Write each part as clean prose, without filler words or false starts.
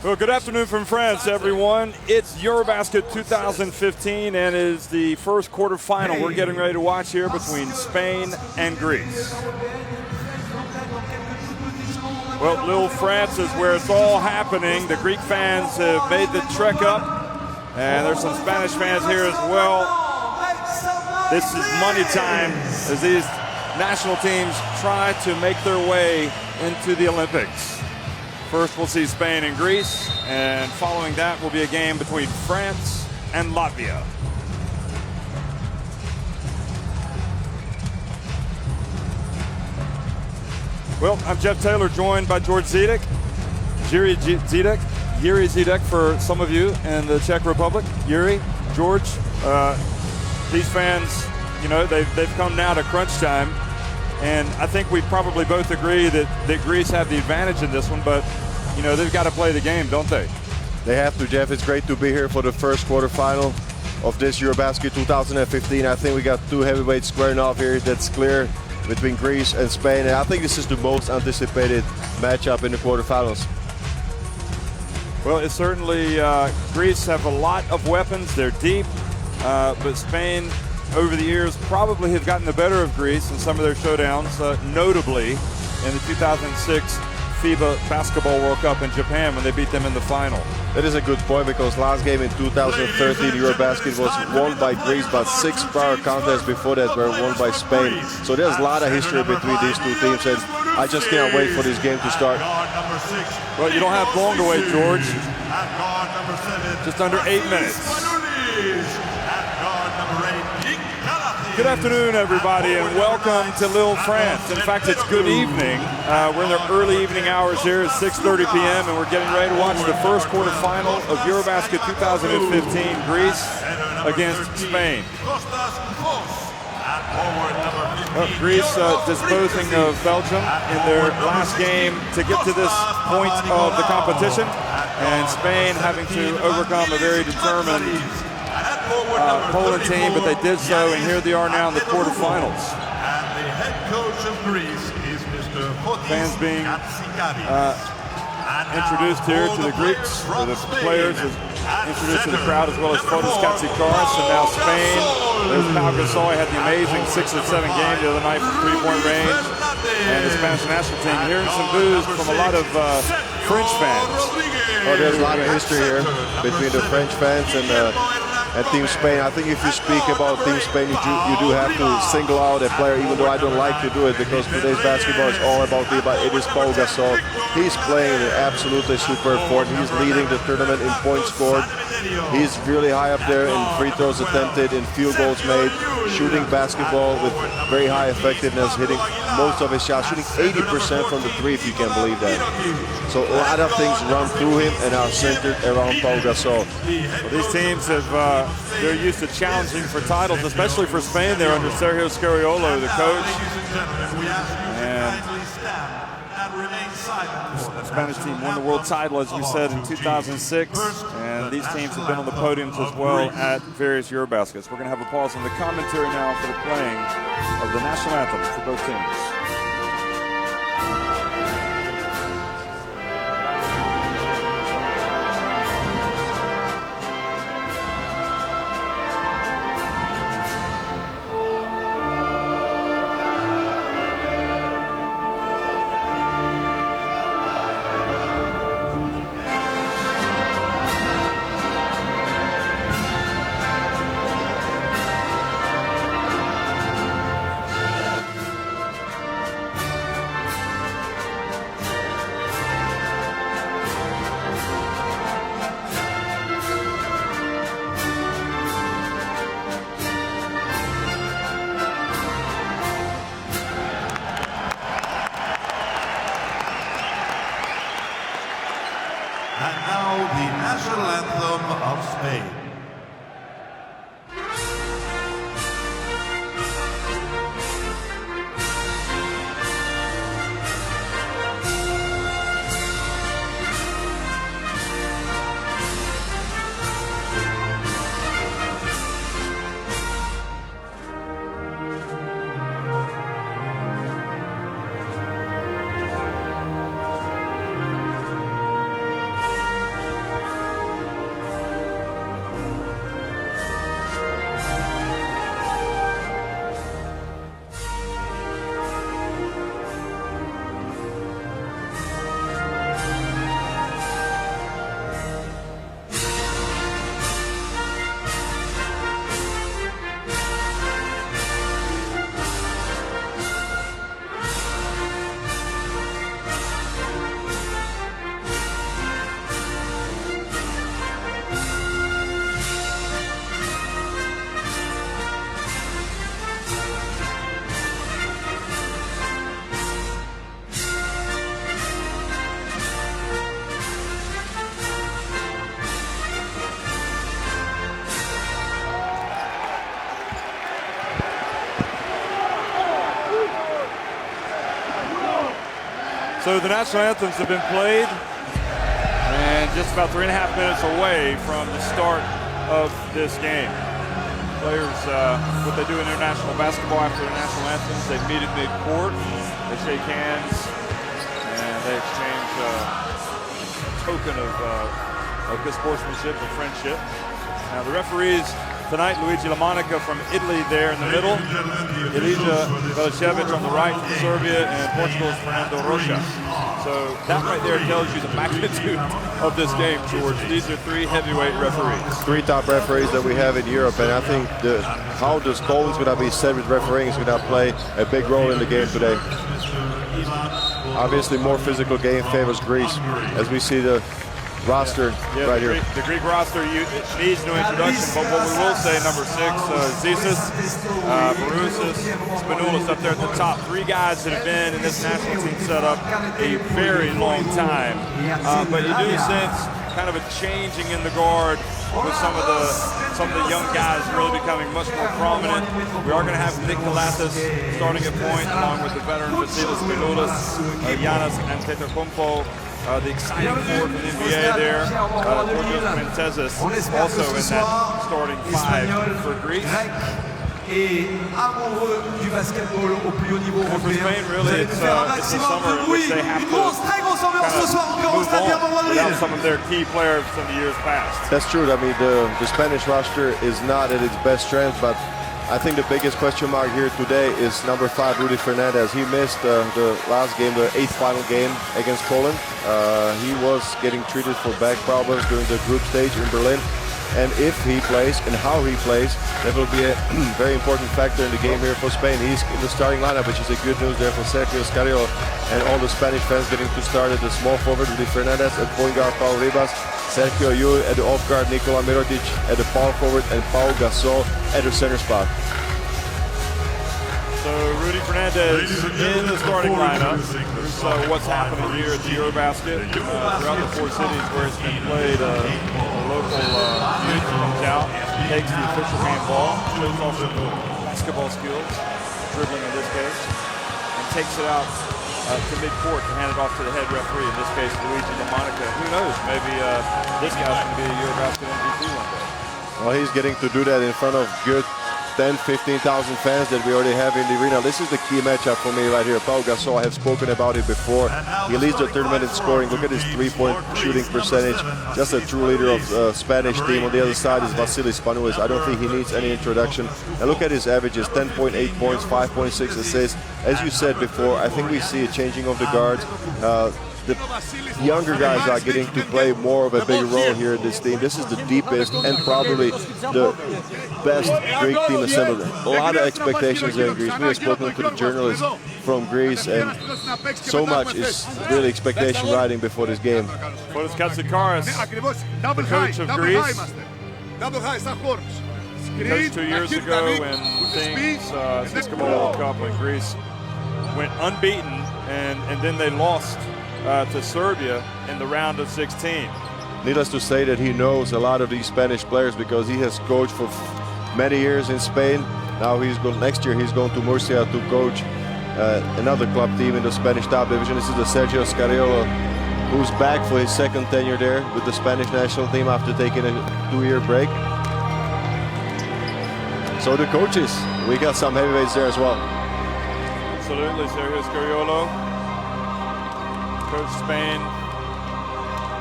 Well, good afternoon from France, everyone. It's EuroBasket 2015, and it is the first quarterfinal we're getting ready to watch here between Spain and Greece. Well, Little France is where it's all happening. The Greek fans have made the trek up, and there's some Spanish fans here as well. This is money time as these national teams try to make their way into the Olympics. First, we'll see Spain and Greece, and following that will be a game between France and Latvia. Well, I'm Jeff Taylor, joined by George Zidek, Yuri Zidek for some of you in the Czech Republic. Yuri, George, these fans, you know, they've come now to crunch time. And I think we probably both agree that Greece have the advantage in this one, but, you know, they've got to play the game, don't they? They have to, Jeff. It's great to be here for the first quarterfinal of this EuroBasket 2015. I think we got two heavyweights squaring off here. That's clear between Greece and Spain. And I think this is the most anticipated matchup in the quarterfinals. Well, it's certainly Greece have a lot of weapons. They're deep, but Spain over the years probably have gotten the better of Greece in some of their showdowns, notably in the 2006 FIBA Basketball World Cup in Japan when they beat them in the final. That is a good point, because last game in 2013 EuroBasket was won by Greece, but 6 prior contests before that were won by Spain. So there's a lot of history between these two teams, and I just can't wait for this game to start. Well, you don't have long to wait, George. Just under 8 minutes. Good afternoon, everybody, and welcome to Lille, France. In fact, it's good evening. We're in the early evening hours here at 6:30 p.m., and we're getting ready to watch the first quarterfinal of EuroBasket 2015, Greece against Spain. Well, Greece disposing of Belgium in their last game to get to this point of the competition, and Spain having to overcome a very determined Poland team, but they did so, and here they are now in the quarterfinals. Fans being introduced here to the Greeks, or the players introduced to the crowd, as well as Fotis Katsikaris, and now Spain. There's Pau Gasol. He had the amazing 6-of-7 game the other night from three-point range, and the Spanish national team. Hearing some boos from a lot of French fans. Oh, there's a lot of history here between the French fans and Team Spain. I think if you speak about Team Spain, you do have to single out a player, even though I don't like to do it, because today's basketball is all about it is Pau Gasol. He's playing an absolutely superb form. He's leading the tournament in points scored. He's really high up there in free throws attempted, in field goals made, shooting basketball with very high effectiveness, hitting most of his shots, shooting 80% from the three, if you can believe that. So a lot of things run through him and are centered around Pau Gasol. Well, these teams have they're used to challenging for titles, especially for Spain. They're under Sergio Scariolo, the coach. And the Spanish team won the world title, as we said, in 2006. And these teams have been on the podiums as well at various EuroBaskets. We're going to have a pause in the commentary now for the playing of the national anthem for both teams. And now the national anthem of Spain. So the national anthems have been played, and just about 3.5 minutes away from the start of this game. Players, what they do in international basketball after the national anthems, they meet at mid-court, they shake hands, and they exchange a token of good sportsmanship and friendship. Now the referees tonight, Luigi LaMonica from Italy there in the middle, Elija Velicevic on the right from Serbia, and Portugal's Fernando Rocha. So that right there tells you the magnitude of this game, George. These are 3 heavyweight referees. 3 top referees that we have in Europe, and I think how the Poland's going to be set with refereeing is going to play a big role in the game today. Obviously, more physical game favors Greece, as we see the roster right here. The Greek roster needs no introduction, but what we will say, number 6, Zisis, Marousis, Spanoulis up there at the top. 3 guys that have been in this national team setup a very long time. But you do sense kind of a changing in the guard with some of the young guys really becoming much more prominent. We are going to have Nick Galatas starting at point, along with the veteran Vasilis Spanoulis, Giannis Antetokounmpo. The exciting forward from the NBA there, Georgios Mentezis, also in that starting 5 for Greece. And for Spain, really, it's a summer in which they have to kind of move on without some of their key players from the years past. That's true. I mean, the Spanish roster is not at its best strength, but I think the biggest question mark here today is number 5, Rudy Fernandez. He missed the last game, the 8th final game against Poland. He was getting treated for back problems during the group stage in Berlin. And if he plays and how he plays, that will be a very important factor in the game here for Spain. He's in the starting lineup, which is a good news there for Sergio Scariolo and all the Spanish fans getting to start at the small forward, Rudy Fernandez, at point guard, Pau Ribas, Sergio Llull at the off guard, Nikola Mirotic at the power forward, and Pau Gasol at the center spot. So Rudy Fernandez in the starting lineup. Here's what's happening here at the EuroBasket throughout the 4 cities where it's been played. A local youth comes out, takes the official handball, shows off some basketball skills, dribbling in this case, and takes it out to midcourt to hand it off to the head referee, in this case Luigi LaMonica. Who knows, maybe this guy's going to be a EuroBasket MVP one day. Well, he's getting to do that in front of good 10,000, 15,000 fans that we already have in the arena. This is the key matchup for me right here. Pau Gasol, I have spoken about it before. He leads the tournament in scoring. Look at his 3-point shooting percentage. Just a true leader of the Spanish team. On the other side is Vasilis Spanoulis. I don't think he needs any introduction. And look at his averages, 10.8 points, 5.6 assists. As you said before, I think we see a changing of the guards. The younger guys are getting to play more of a bigger role here in this team. This is the deepest and probably the best Greek team assembled. A lot of expectations there in Greece. We have spoken to the journalists from Greece, and so much is really expectation riding before this game. Fotis Katsikaris, the coach of Greece. Coached 2 years ago when things, Cisco World Cup when Greece went unbeaten, and then they lost to Serbia in the round of 16. Needless to say that he knows a lot of these Spanish players because he has coached for many years in Spain. Now next year he's going to Murcia to coach another club team in the Spanish top division. This is the Sergio Scariolo, who's back for his 2nd tenure there with the Spanish national team after taking a 2-year break. So the coaches, we got some heavyweights there as well. Absolutely, Sergio Scariolo coached Spain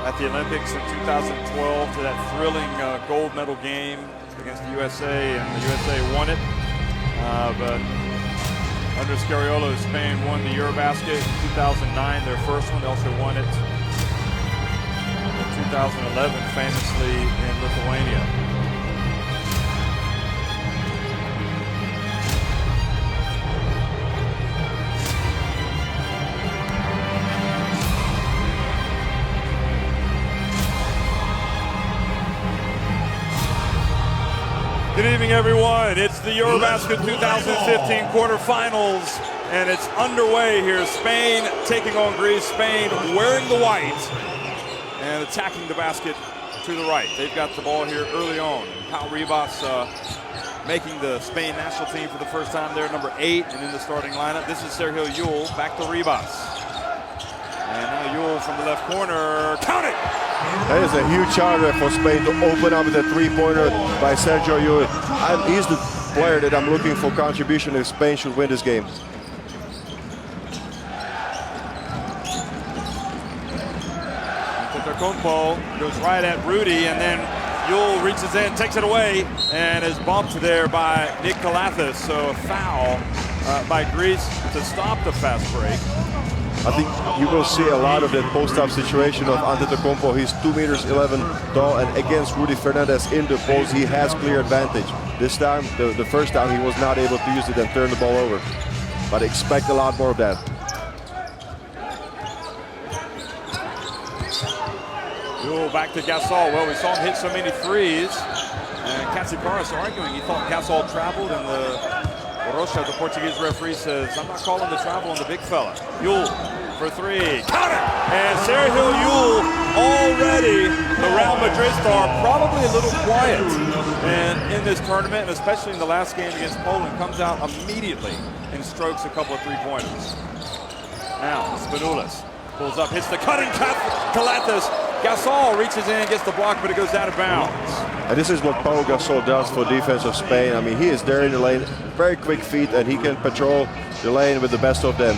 at the Olympics in 2012 to that thrilling gold medal game against the USA, and the USA won it. But under Scariolo, Spain won the EuroBasket in 2009, their first one. They also won it in 2011, famously in Lithuania. Good evening, everyone. It's the EuroBasket 2015 quarterfinals, and it's underway here. Spain taking on Greece. Spain wearing the white and attacking the basket to the right. They've got the ball here early on. Pau Ribas making the Spain national team for the first time there, number 8, and in the starting lineup. This is Sergio Llull, back to Ribas. Yul from the left corner. Count it! That is a huge chance for Spain to open up with a three-pointer by Sergio Yul. He's the player that I'm looking for contribution if Spain should win this game. Antetokounmpo goes right at Rudy, and then Yul reaches in, takes it away, and is bumped there by Nick Kalathis. So a foul by Greece to stop the fast break. I think you will see a lot of that post-up situation of Antetokounmpo. He's 2 meters 11 tall, and against Rudy Fernandez in the post, he has clear advantage. This time, the first time, he was not able to use it and turn the ball over. But expect a lot more of that. Yul back to Gasol. Well, we saw him hit so many threes. And Katsikaris arguing he thought Gasol traveled, and the Rocha, the Portuguese referee, says, I'm not calling the travel on the big fella. Yul for three. Count it! And Sergio Yul, already the Real Madrid star, probably a little quiet and in this tournament, and especially in the last game against Poland, comes out immediately and strokes a couple of three-pointers. Now, Spanulis pulls up, hits the cutting Kalathis. Gasol reaches in, gets the block, but it goes out of bounds. And this is what Pau Gasol does for defense of Spain. I mean, he is there in the lane, very quick feet, and he can patrol the lane with the best of them.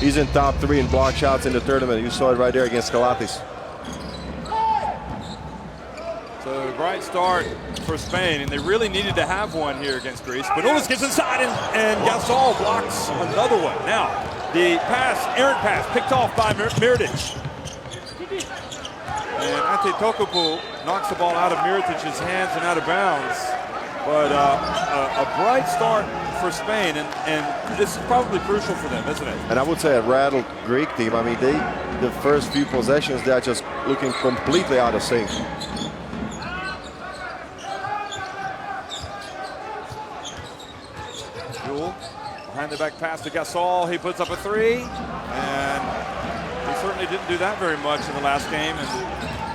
He's in top 3 in block shots in the tournament. You saw it right there against Kalathis. So bright start for Spain, and they really needed to have one here against Greece. Spanulis gets inside, and Gasol blocks another one. Now, the pass, errant pass, picked off by Mirotic. And Antetokounmpo knocks the ball out of Mirotic's hands and out of bounds. But a bright start for Spain, and this is probably crucial for them, isn't it? And I would say a rattled Greek team. I mean, the first few possessions, they're just looking completely out of sync. Yul behind the back pass to Gasol. He puts up a three, and he certainly didn't do that very much in the last game. And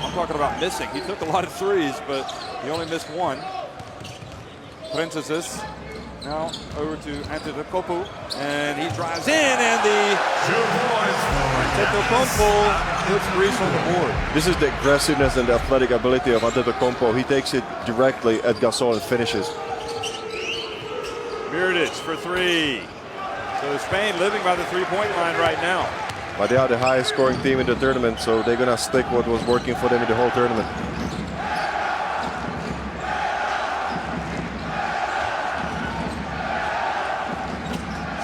I'm talking about missing. He took a lot of threes, but he only missed one. Princesses now over to Antetokounmpo, and he drives in, and the Antetokounmpo puts Greece on the board. This is the aggressiveness and the athletic ability of Antetokounmpo. He takes it directly at Gasol and finishes. Mirotic for three. So Spain living by the three-point line right now. But they are the highest scoring team in the tournament, so they're going to stick what was working for them in the whole tournament.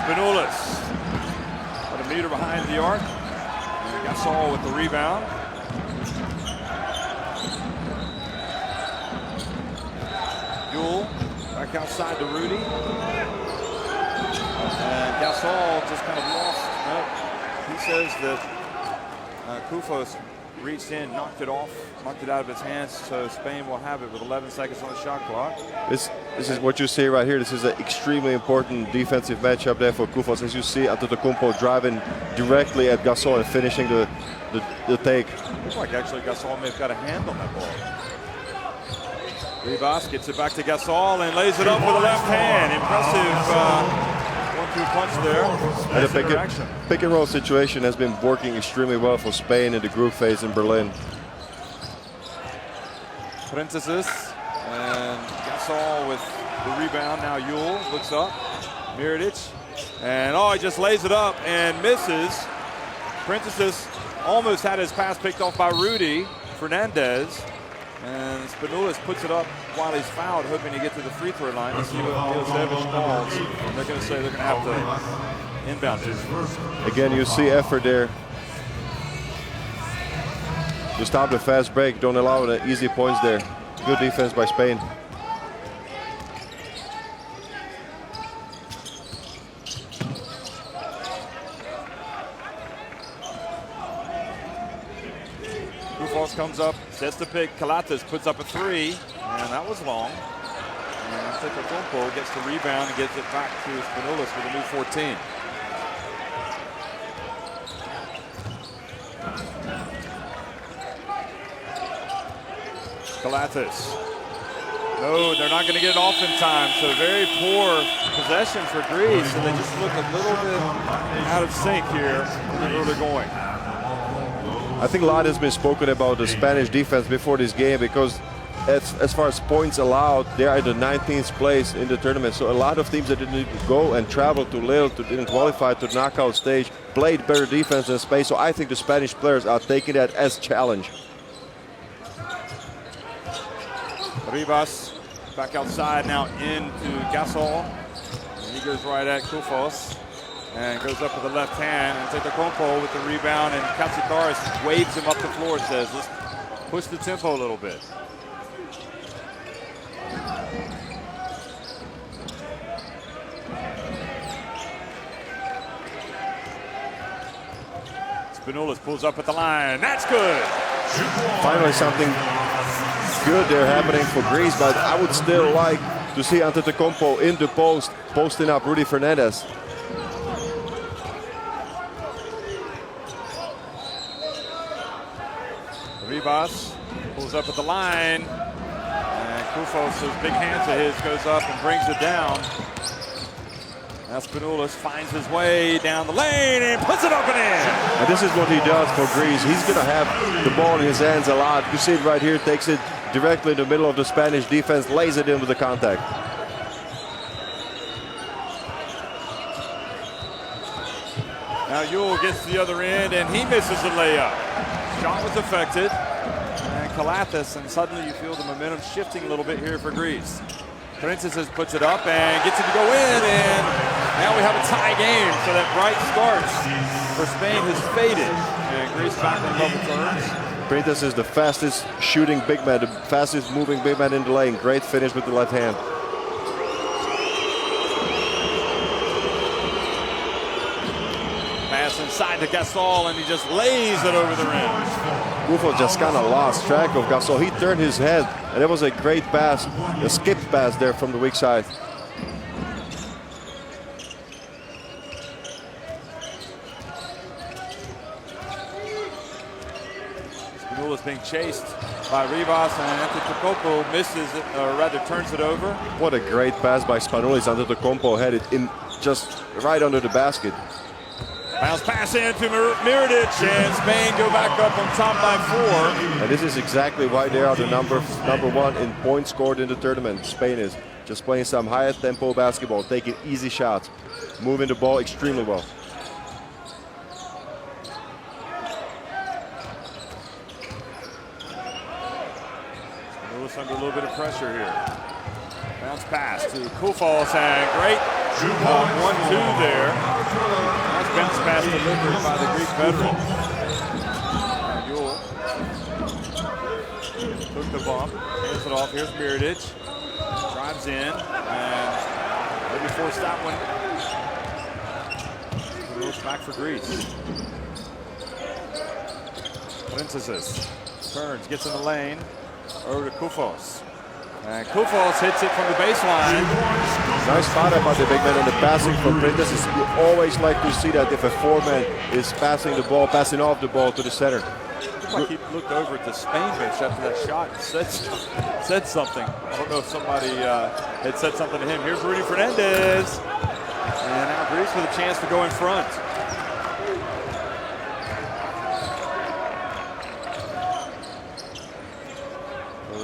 Spanulis, about a meter behind the arc. And Gasol with the rebound. Yul back outside to Rudy. And Gasol just kind of lost. He says that Kufos reached in, knocked it off, knocked it out of his hands, so Spain will have it with 11 seconds on the shot clock. This is what you see right here. This is an extremely important defensive matchup there for Kufos. As you see, Antetokounmpo driving directly at Gasol and finishing the take. Looks like actually Gasol may have got a hand on that ball. EuroBasket gets it back to Gasol and lays it up with the left hand. Impressive 1-2 punch there. And the pick and roll situation has been working extremely well for Spain in the group phase in Berlin. Princesses and Gasol with the rebound. Now Yul looks up. Mirotic. And he just lays it up and misses. Princesses almost had his pass picked off by Rudy Fernandez. And Spanulis puts it up while he's fouled, hoping to get to the free throw line. Let's see what Milosevic calls. They're going to say they're going to have to inbound it. Again, you see effort there. To stop the fast break, don't allow the easy points there. Good defense by Spain. Kufos comes up, sets the pick. Kalathis puts up a three, and that was long. And Antetokounmpo gets the rebound and gets it back to Spanulis with a new 14. Kalathis. No, they're not going to get it off in time, so very poor possession for Greece, and they just look a little bit out of sync here in the early going. I think a lot has been spoken about the Spanish defense before this game, because as far as points allowed, they are at the 19th place in the tournament. So a lot of teams that didn't go and travel to Lille, didn't qualify to the knockout stage, played better defense than Spain. So I think the Spanish players are taking that as challenge. Rivas back outside now into Gasol. And he goes right at Koufos and goes up with the left hand. And Antetokounmpo with the rebound, and Katsikaris waves him up the floor, says, let's push the tempo a little bit. Spinoulis pulls up at the line. That's good. Finally something good there happening for Greece, but I would still like to see Antetokounmpo in the post, posting up Rudy Fernandez. Rivas pulls up at the line. And Koufos, those big hands of his, goes up and brings it down. Now Spinoulis finds his way down the lane and puts it up and in. And this is what he does for Greece. He's going to have the ball in his hands a lot. You see it right here, takes it directly in the middle of the Spanish defense, lays it in with the contact. Now Yule gets to the other end and he misses the layup. Shot was affected. And Kalathis, and suddenly you feel the momentum shifting a little bit here for Greece. Princesses puts it up and gets it to go in, and now we have a tie game. So that bright start for Spain has faded, and Greece back on level terms. Princess is the fastest shooting big man, the fastest moving big man in the lane. Great finish with the left hand. Pass inside to Gasol, and he just lays it over the rim. Koufos just kind of lost track of Gasol. He turned his head, and it was a great pass, a skip pass there from the weak side. Spinoulis being chased by Rivas, and Antetokounmpo misses it, or rather turns it over. What a great pass by Spinoulis. Antetokounmpo had it in just right under the basket. Bounce pass into Mirotic, and Spain go back up on top by 4. And this is exactly why they are the number one in points scored in the tournament. Spain is just playing some higher tempo basketball, taking easy shots, moving the ball extremely well. Spinoulis under a little bit of pressure here. Bounce pass to Koufos, and great 1-2 there. Nice bounce pass delivered by the Greek veteran. Yule took the bump, hands it off. Here's Mirotic. Drives in, and maybe forced that one. Goes back for Greece. Princesses turns, gets in the lane. Over to Koufos. And Koufos hits it from the baseline. Nice spot up by the big man, and the passing from Princesses. You always like to see that if a four-man is passing the ball, passing off the ball to the center. Like he looked over at the Spain bench after that shot and said something. I don't know if somebody had said something to him. Here's Rudy Fernandez. And now Greece with a chance to go in front.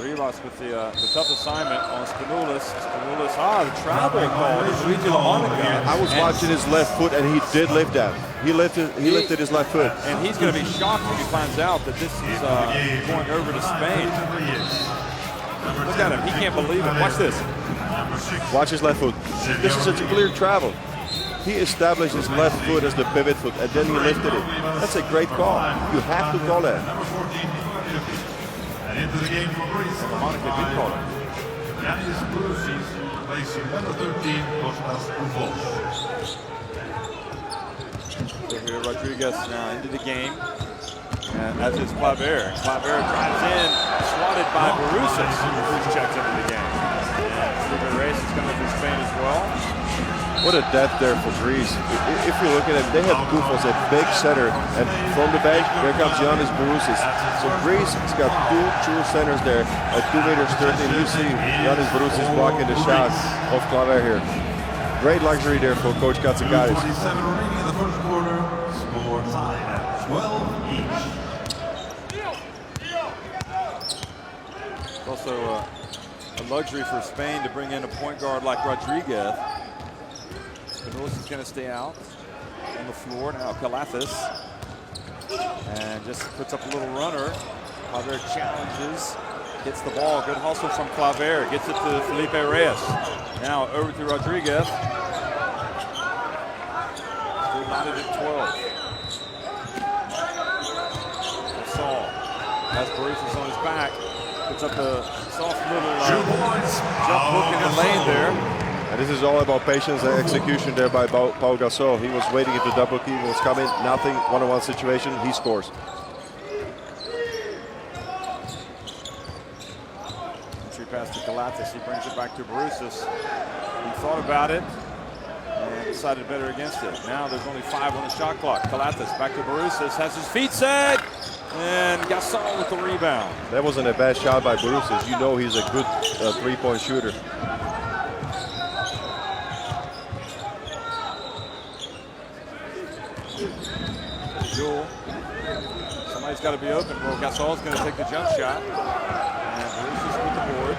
Rivas with the tough assignment on Spinoulis. Spinoulis, the travel call. I was watching his left foot, and he did lift that. He lifted his left foot. And he's going to be shocked when he finds out that this is going over to Spain. Look at him. He can't believe it. Watch this. Watch his left foot. This is a clear travel. He established his left foot as the pivot foot, and then he lifted it. That's a great call. You have to call that. And into the game for Greece, Monica did call it. Yanis Bourousis replacing number 13, Kostas Koufos. So here Rodriguez now into the game, and as is Claver. Claver drives in, swatted by Bourousis, who's checked into the game. And Ruben Reyes is coming for Spain as well. What a depth there for Greece. If you look at it, they have Koufos, a big center, and from the bench, here comes Yanis Bourousis. So Greece has got two true centers there at 2'13". You see Yanis Bourousis blocking the shot of Claver here. Great luxury there for Coach Katsikaris. 47 remaining in the first quarter, score tied at 12 each. It's also a luxury for Spain to bring in a point guard like Rodriguez. Canulis is going to stay out on the floor now. Calathis, and just puts up a little runner. Claver challenges, gets the ball. Good hustle from Claver. Gets it to Felipe Reyes. Now over to Rodriguez. Still knotted at 12. Saul has Bruce on his back. Puts up a soft little jump hook in the lane there. And this is all about patience and execution there by Pau Gasol. He was waiting if the double key was coming. Nothing, one-on-one situation, he scores. Entry pass to Calathis. He brings it back to Barousas. He thought about it and decided better against it. Now there's only 5 on the shot clock. Calathis back to Barousas. Has his feet set. And Gasol with the rebound. That wasn't a bad shot by Barousas. You know he's a good three-point shooter. Jewel. Somebody's got to be open. Well, Gasol's going to take the jump shot. And Barousas with the board.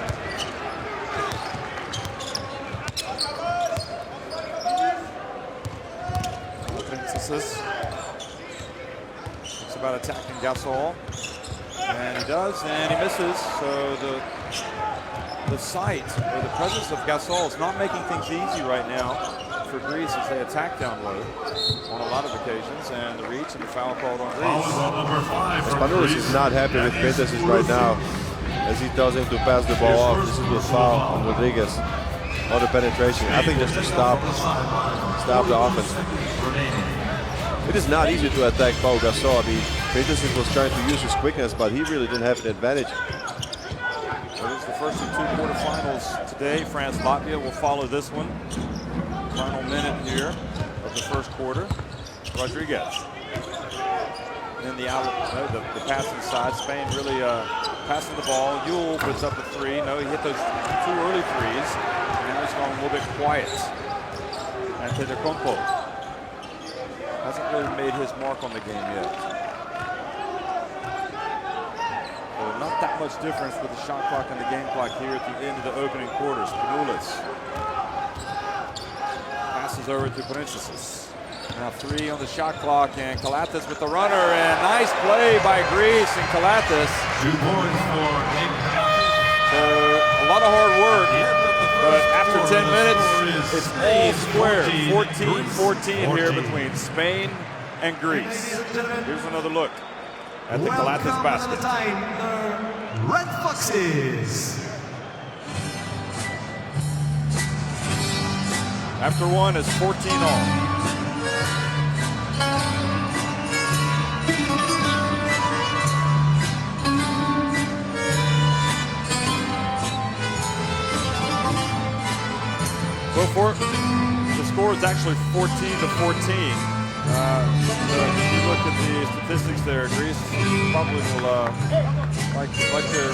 Emphasis. It's about attacking Gasol. And he does, and he misses. So the sight or the presence of Gasol is not making things easy right now for Greece as they attack down low on a lot of occasions, and the reach and the foul called on Greece. Spanulis is not happy with Bentesis right now as he tells him to pass the ball off. This is a foul on Rodriguez on the penetration. I think just to stop the offense. It is not easy to attack Pau Gasol. I mean, Bentesis was trying to use his quickness, but he really didn't have an advantage. So this is the first of 2 quarterfinals today. France, Latvia will follow this one. Final minute here of the first quarter. Rodriguez. In the passing side. Spain really passing the ball. Yule puts up a 3. No, he hit those 2 early threes. Now he's gone a little bit quiet. And Tedecompo hasn't really made his mark on the game yet. So not that much difference with the shot clock and the game clock here at the end of the opening quarters. Canulis passes over to Parenthesis. Now 3 on the shot clock, and Calathis with the runner, and nice play by Greece and Calathis. 2 points for So a lot of hard work, but after 10 minutes, it's all square. 14-14 here between Spain and Greece. Here's another look at the Calathis basket. Red Foxes. After 1, it's 14 all. Go for it. The score is actually 14-14. If you look at the statistics there, Greece probably will like their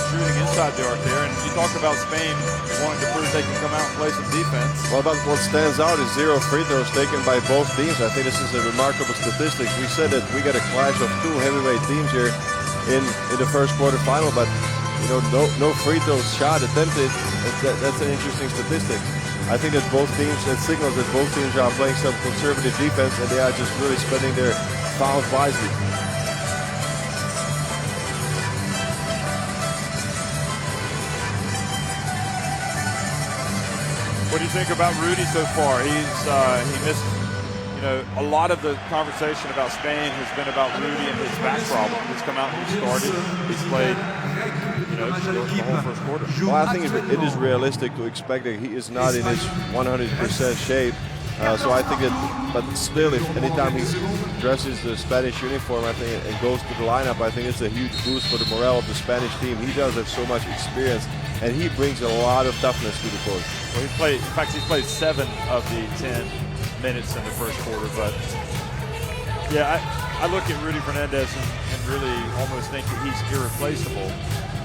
shooting inside the arc there. And you talk about Spain wanting to prove they can come out and play some defense. Well, but what stands out is 0 free throws taken by both teams. I think this is a remarkable statistic. We said that we got a clash of 2 heavyweight teams here in the first quarterfinal, but you know, no free throws shot attempted. That's an interesting statistic. I think that both teams, it signals that both teams are playing some conservative defense and they are just really spending their fouls wisely. What do you think about Rudy so far? He missed, a lot of the conversation about Spain has been about Rudy and his back problem. He's come out and started. He's played, the whole first quarter. Well, I think it is realistic to expect that he is not in his 100% shape. So I think that, but still, if anytime he dresses the Spanish uniform, I think, and goes to the lineup, I think it's a huge boost for the morale of the Spanish team. He does have so much experience, and he brings a lot of toughness to the court. Well, he's played 7 of the 10 minutes in the first quarter. But yeah, I look at Rudy Fernandez and really almost think that he's irreplaceable.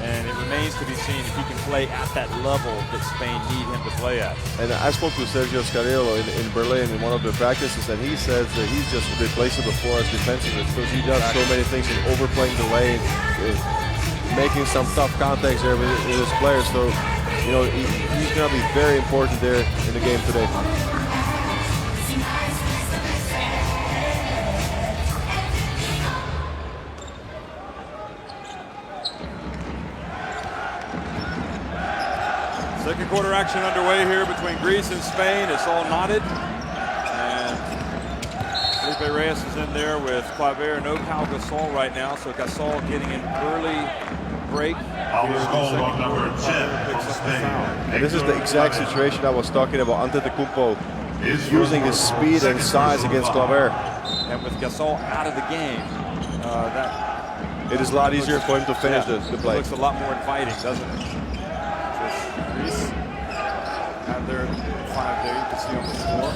And it remains to be seen if he can play at that level that Spain need him to play at. And I spoke to Sergio Scarillo in Berlin in one of the practices, and he says that he's just replaceable for us defensively because he does so many things in overplaying the lane. making some tough contacts there with his players. So, you know, he's going to be very important there in the game today. Second quarter action underway here between Greece and Spain. It's all knotted. And Felipe Reyes is in there with Claver. No Pau Gasol right now, so Gasol getting an early break. And this is the exact situation I was talking about. Antetokounmpo using his speed and size against Claver. And with Gasol out of the game, it is a lot easier for him to finish the play. It looks a lot more inviting, doesn't it? Greece have their 5 there, you can see on the floor.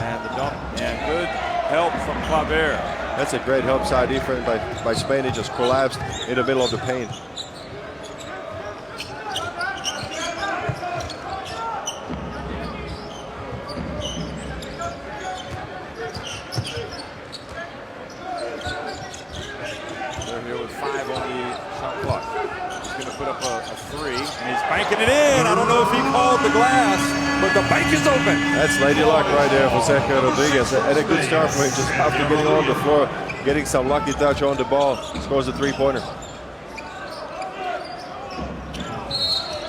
And the dump, and good help from Claver. That's a great help side defense by Spain. He just collapsed in the middle of the paint. They're here with 5 on the shot clock. Going to put up a 3, and he's banking it in. I don't know if he called the glass, but the bank is open. That's lady luck right there for Sergio Rodriguez, and a good start for him just after getting on the floor, getting some lucky touch on the ball, scores a 3-pointer.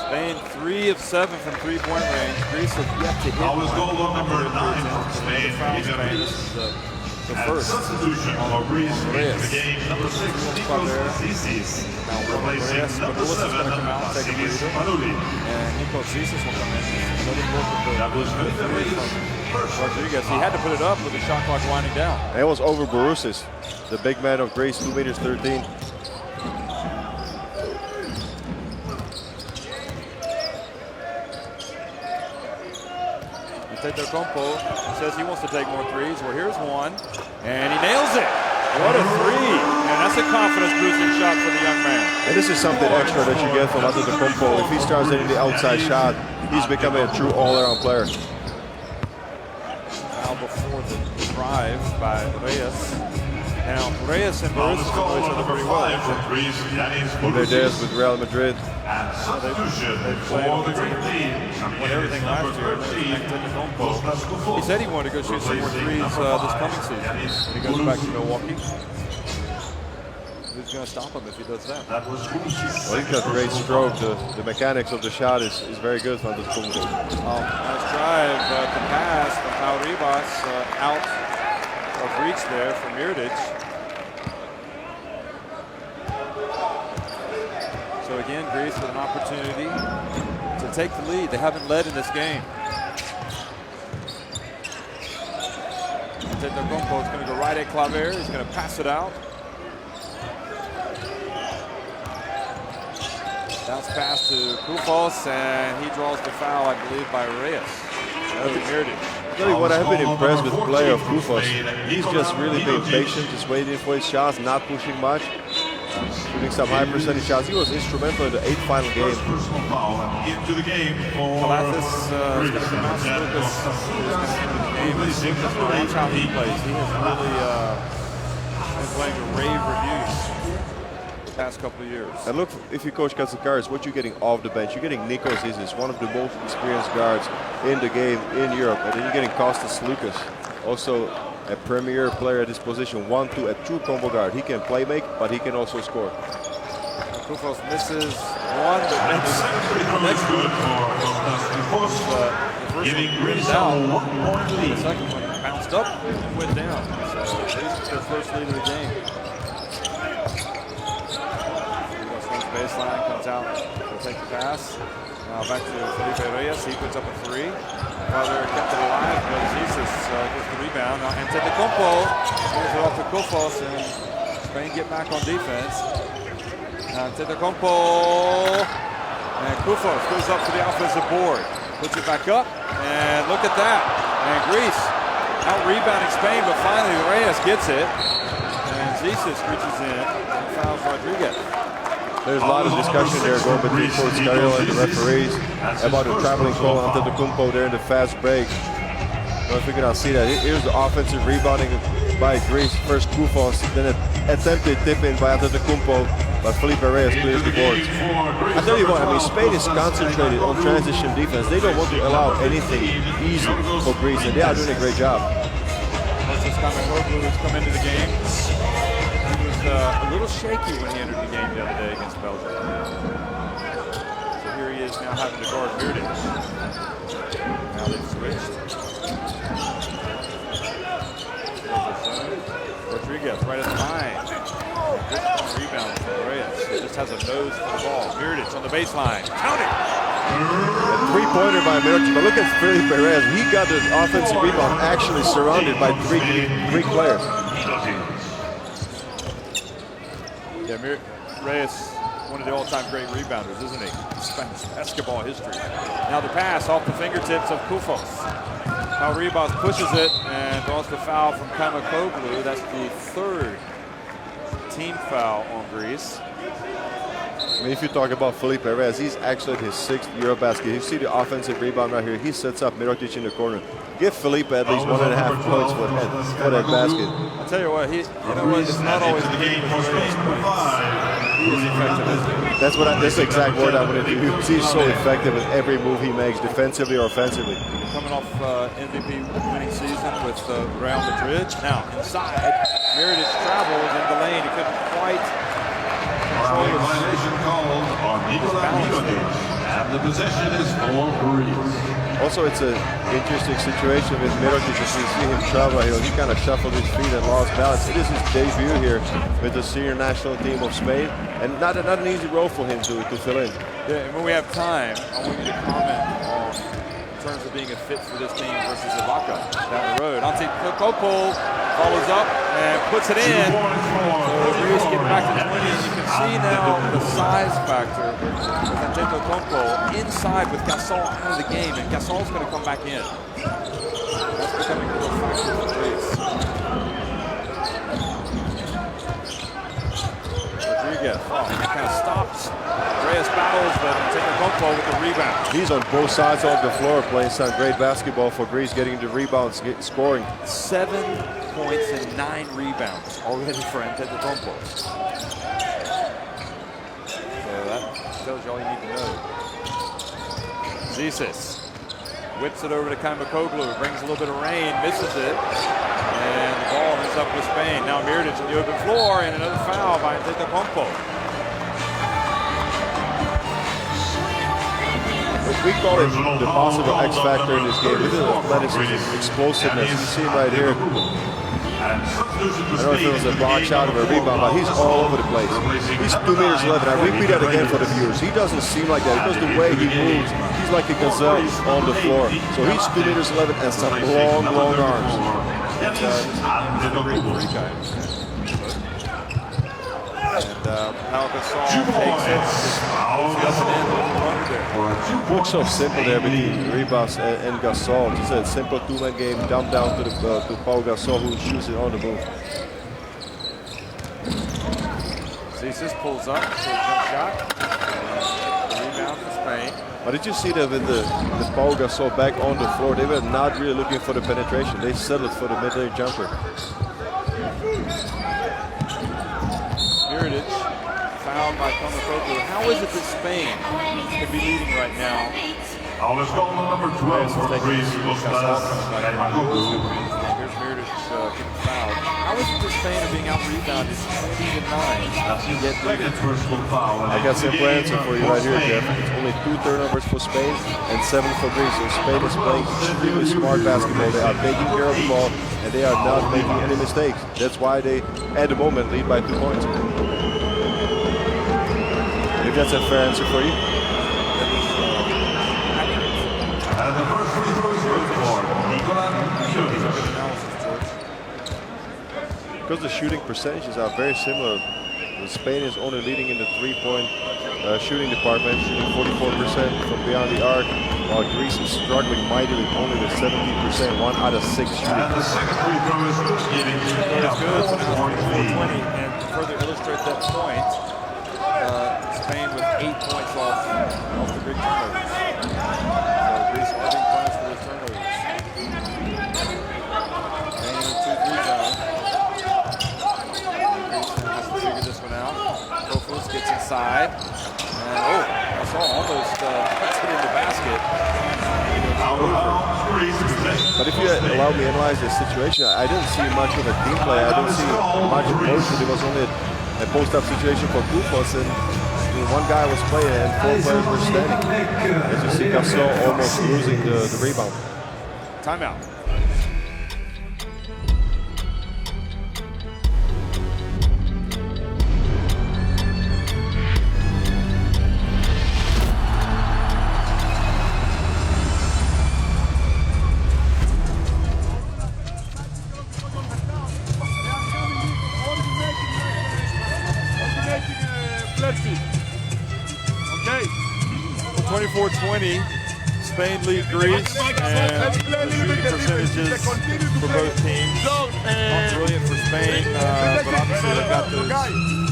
Spain 3 of 7 from 3-point range. Greece have yet to hit. Always goal number 9 from Spain. The first substitution for Greece in the game, number 6, Nikos Zisis. Replacing number 7, Vassilis Panouli. And Nikos Zisis will come in. That was good from Rodriguez. He had to put it up with the shot clock winding down. And it was over Barousis, the big man of Greece, 2 meters 13. Antetokounmpo says he wants to take more threes. Well, here's one, and he nails it. What a 3, and that's a confidence-boosting shot for the young man. And this is something extra that you get from Antetokounmpo. If he starts hitting the outside shot, he's becoming a true all-around player. Now before the drive by Reyes. Now, Reyes and Barousis know each other pretty well. They're there with Real Madrid. They played on the team. Won everything last year. He said he wanted to go shoot some more threes this coming season. When he goes back to Milwaukee. Who's going to stop him if he does that? Well, he's got a great stroke. The mechanics of the shot is very good from this point. Nice drive to pass from Pau Ribas out of reach there from Mirdic. So again, Greece with an opportunity to take the lead. They haven't led in this game. Antetokounmpo is going to go right at Claver. He's going to pass it out. Bounce pass to Koufos, and he draws the foul, I believe, by Reyes. I'll tell you what, I have been impressed with the play of Koufos. He's just really being patient, just waiting for his shots, not pushing much. Shooting some high percentage shots. He was instrumental in the 8th final game. Into the game for Palathis is going to come out. Lucas is going to enter the game. Watch how he plays. He has really been playing to rave reviews the past couple of years. And look, if you coach Katsikaris, what you're getting off the bench, you're getting Nikos Zisis, one of the most experienced guards in the game in Europe. And then you're getting Kostas Lucas, also a premier player at his position, 1-2, a true combo guard. He can play make, but he can also score. Koufos misses one, but the next one. The first one was out. The second one bounced up and went down. So this is their first lead of the game. Baseline comes out to take the pass. Now back to Felipe Reyes. He puts up a 3. Father kept it alive. Jesus gets the rebound. Now Antetokounmpo moves it off to Koufos, and Spain get back on defense. Antetokounmpo, and Koufos goes up to the offensive board. Puts it back up, and look at that. And Greece out rebounding Spain, but finally Reyes gets it. And Jesus reaches in and fouls Rodriguez. There's a lot of discussion there going between Coach Carrillo and the referees about the traveling call on Antetokounmpo there in the fast break. I don't know if you're going to see that. Here's the offensive rebounding by Greece. First Koufos, then an attempted tip in by Antetokounmpo. but Felipe Reyes clears the boards. I tell you what, I mean, Spain is concentrated on transition defense. They don't want to allow anything easy for Greece, and they are doing a great job. This is Kamakoglu who's come into the game. He was a little shaky when he entered the game the other day against Belgium. So here he is now having to guard Mirdic. Now they've switched. Rodriguez right at the line. Good rebound from Reyes. He just has a nose for the ball. Mirdic on the baseline. Count it! A three-pointer by Mirdic, but look at Felipe Reyes. He got the offensive rebound actually surrounded by three Greek players. Yeah, Reyes, one of the all-time great rebounders, isn't he? Spanish basketball history. Now the pass off the fingertips of Koufos. Now Ribas pushes it and draws the foul from Kamakoglu. That's the third team foul on Greece. I mean, if you talk about Felipe Reyes, he's actually at his 6th EuroBasket. You see the offensive rebound right here. He sets up Mirotic in the corner. Give Felipe at least 1.5 points for that basket. I'll tell you what, it's not always the game with Reyes, but he is effective. That's the exact word I wanted to use. He's so effective with every move he makes, defensively or offensively. Coming off MVP winning season with Real Madrid. Now inside, Mirdic travels in the lane. He couldn't quite control the position called on Nikola Mirotic, and the possession is for Greece. Also, it's an interesting situation with Mirotic as you see him travel here. He kind of shuffled his feet and lost balance. It is his debut here with the senior national team of Spain, and not an easy role for him to fill in. Yeah, and when we have time, I want you to comment on in terms of being a fit for this team versus Ibaka down the road. Antetokounmpo follows up and puts it in. Greece getting back to 20. You can see now the size factor with Antetokounmpo inside with Gasol out of the game, and Gasol's going to come back in. That's becoming a real factor for Greece. Rodriguez, he kind of stops. Reyes battles, but Antetokounmpo with the rebound. He's on both sides of the floor playing some great basketball for Greece, getting the rebounds, scoring. 7 points and 9 rebounds already for Antetokounmpo. So that tells you all you need to know. Zisis whips it over to Kamakoglu, brings a little bit of rain, misses it, and the ball ends up with Spain. Now Mirdic on the open floor, and another foul by Antetokounmpo. We call it the possible X factor in this game. With his athleticism, explosiveness. You see him right here. I don't know if it was a block shot or a rebound, but he's all over the place. He's 2 meters 11. I repeat that again for the viewers. He doesn't seem like that because the way he moves, he's like a gazelle on the floor. So he's 2 meters 11 and some long, long arms. And Pau Gasol takes it. It looks so simple there between Ribas and Gasol. Just a simple two-man game, dump down to Pau Gasol, who shoots it on the move. Zisis pulls up for a jump shot. Rebound for Spain. But did you see that with the Pau Gasol back on the floor? They were not really looking for the penetration. They settled for the mid-range jumper. Mirdic fouled by Kamakoglu. How is it that Spain could be leading right now? Let's go on number 12 for Greece. Here's Mirdic getting fouled. How is it that Spain are being out-rebounded 20-9? I got a simple answer for you right here, Jeff. It's only 2 turnovers for Spain and 7 for Greece. So Spain is playing extremely smart basketball. They are taking care of the ball, and they are not making any mistakes. That's why they, at the moment, lead by 2 points. If that's a fair answer for you. And the first free throw is good for Nikola Mirotic. Because the shooting percentages are very similar. Spain is only leading in the 3-point shooting department, shooting 44% from beyond the arc, while Greece is struggling mightily, only with 17%, 1 out of 6 shooting. And the second free throw is good, giving Spain a 4-point lead. And to further illustrate that point, Spain with 8 points off the Greek turnovers. So Greece are being punished for the turnovers. Spain in the 2-3 zone. Greece has to figure this one out. Koufos gets it. But if you allow me to analyze the situation, I didn't see much of a team play. I didn't see much motion. It was only a post-up situation for Kufos, and one guy was playing and 4 players were standing. As you see Gasol almost losing the rebound. Timeout. Okay, 24-20, Spain lead Greece, and the shooting percentages for both teams. Not brilliant for Spain, but obviously they've got those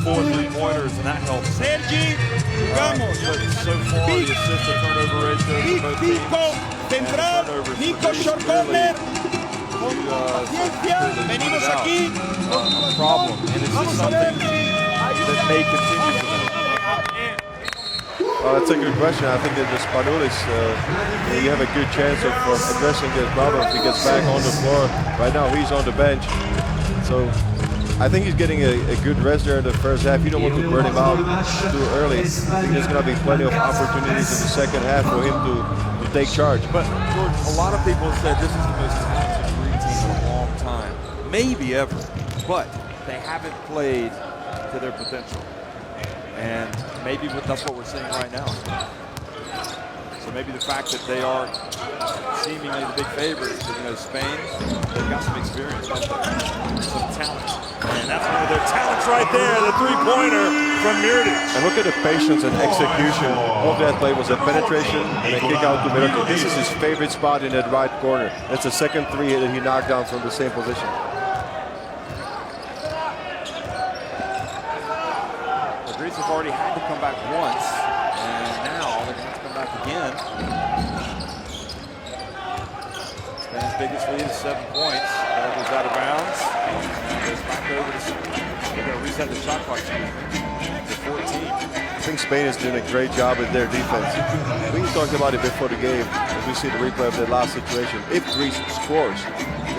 4 3-pointers, and that helps. Sergi, jugamos. But so far, the assist to turnover ratio for both teams. Pico, central, Nico, short corner. Venimos aquí. A problem, and it's just something that may continue for them. Well, that's a good question. I think that the Spanulis, you have a good chance of addressing this problem if he gets back on the floor. Right now, he's on the bench. So I think he's getting a good rest there in the first half. You don't want to burn him out too early. I think there's going to be plenty of opportunities in the second half for him to take charge. But, George, a lot of people have said this is the most talented Greek team in a long time. Maybe ever. But they haven't played to their potential. And maybe that's what we're seeing right now. So maybe the fact that they are seemingly the big favorites, but Spain, they've got some experience, don't they? Some talent. And that's one of their talents right there, the 3-pointer from Mirdic. And look at the patience and execution of that play. Was a penetration and a kick out to Mirdic. This is his favorite spot in that right corner. That's the second 3 that he knocked down from the same position. Greece have already had to come back once, and now they're going to have to come back again. Spain's biggest lead is 7 points. Ball goes out of bounds, and goes back over to. They're going to reset the shot clock to 14. I think Spain is doing a great job with their defense. We talked about it before the game, as we see the replay of the last situation. If Greece scores,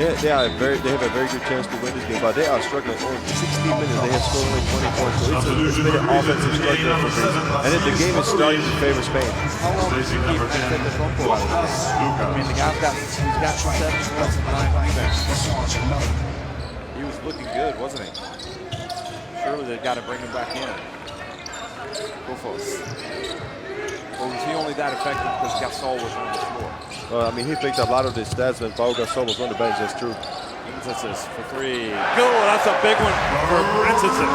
they have a very good chance to win this game, but they are struggling. Over 16 minutes, they have scored only 20 points. So it's been an offensive struggle for Greece. And if the game is starting to favor Spain. How long does he keep the Trumpo out of this? I mean, the guy's got 7 points and 9 rebounds. He was looking good, wasn't he? Surely they've got to bring him back in. Kufos. Or was he only that effective because Gasol was on the floor? Well, I mean, he picked up a lot of the stats when Pau Gasol was on the bench. That's true. Princesses for 3. Go! That's a big one for Princesses.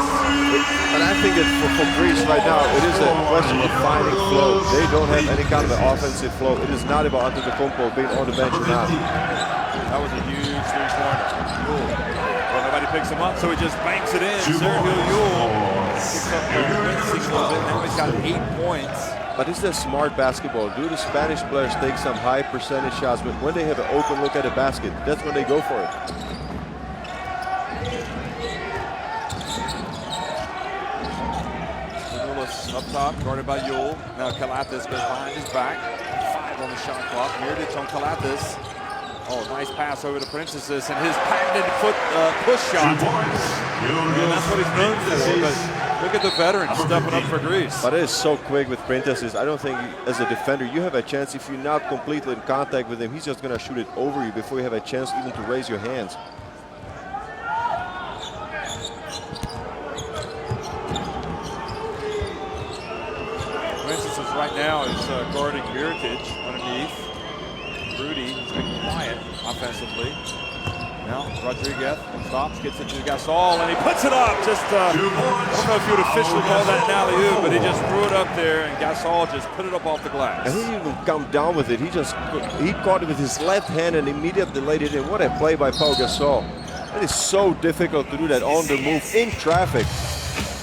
And I think that for Greece right now, it is a question of finding flow. They don't have any kind of an offensive flow. It is not about Antetokounmpo being on the bench or not. That was a huge 3-pointer. Well, nobody picks him up, so he just banks it in. Sergio Yule picks up the now he's got 8 points. But this is smart basketball. Do the Spanish players take some high percentage shots, but when they have an open look at the basket, that's when they go for it. Spanulis up top, guarded by Yule. Now Kalathis goes behind his back. 5 on the shot clock. Mirdic on Kalathis. Oh, nice pass over to Princesses, and his patented foot push shot. And that's what he's known for, but look at the veterans stepping up for Greece. But it is so quick with Princesses. I don't think, as a defender, you have a chance. If you're not completely in contact with him, he's just going to shoot it over you before you have a chance even to raise your hands. Princesses right now is guarding Mirdic underneath. Rudy has been quiet offensively. Now Rodriguez stops, gets into Gasol, and he puts it up. Just, I don't know if you would officially call that an alley-oop, but he just threw it up there, and Gasol just put it up off the glass. And he didn't even come down with it. He caught it with his left hand and immediately laid it in. What a play by Pau Gasol. It is so difficult to do that on the move in traffic.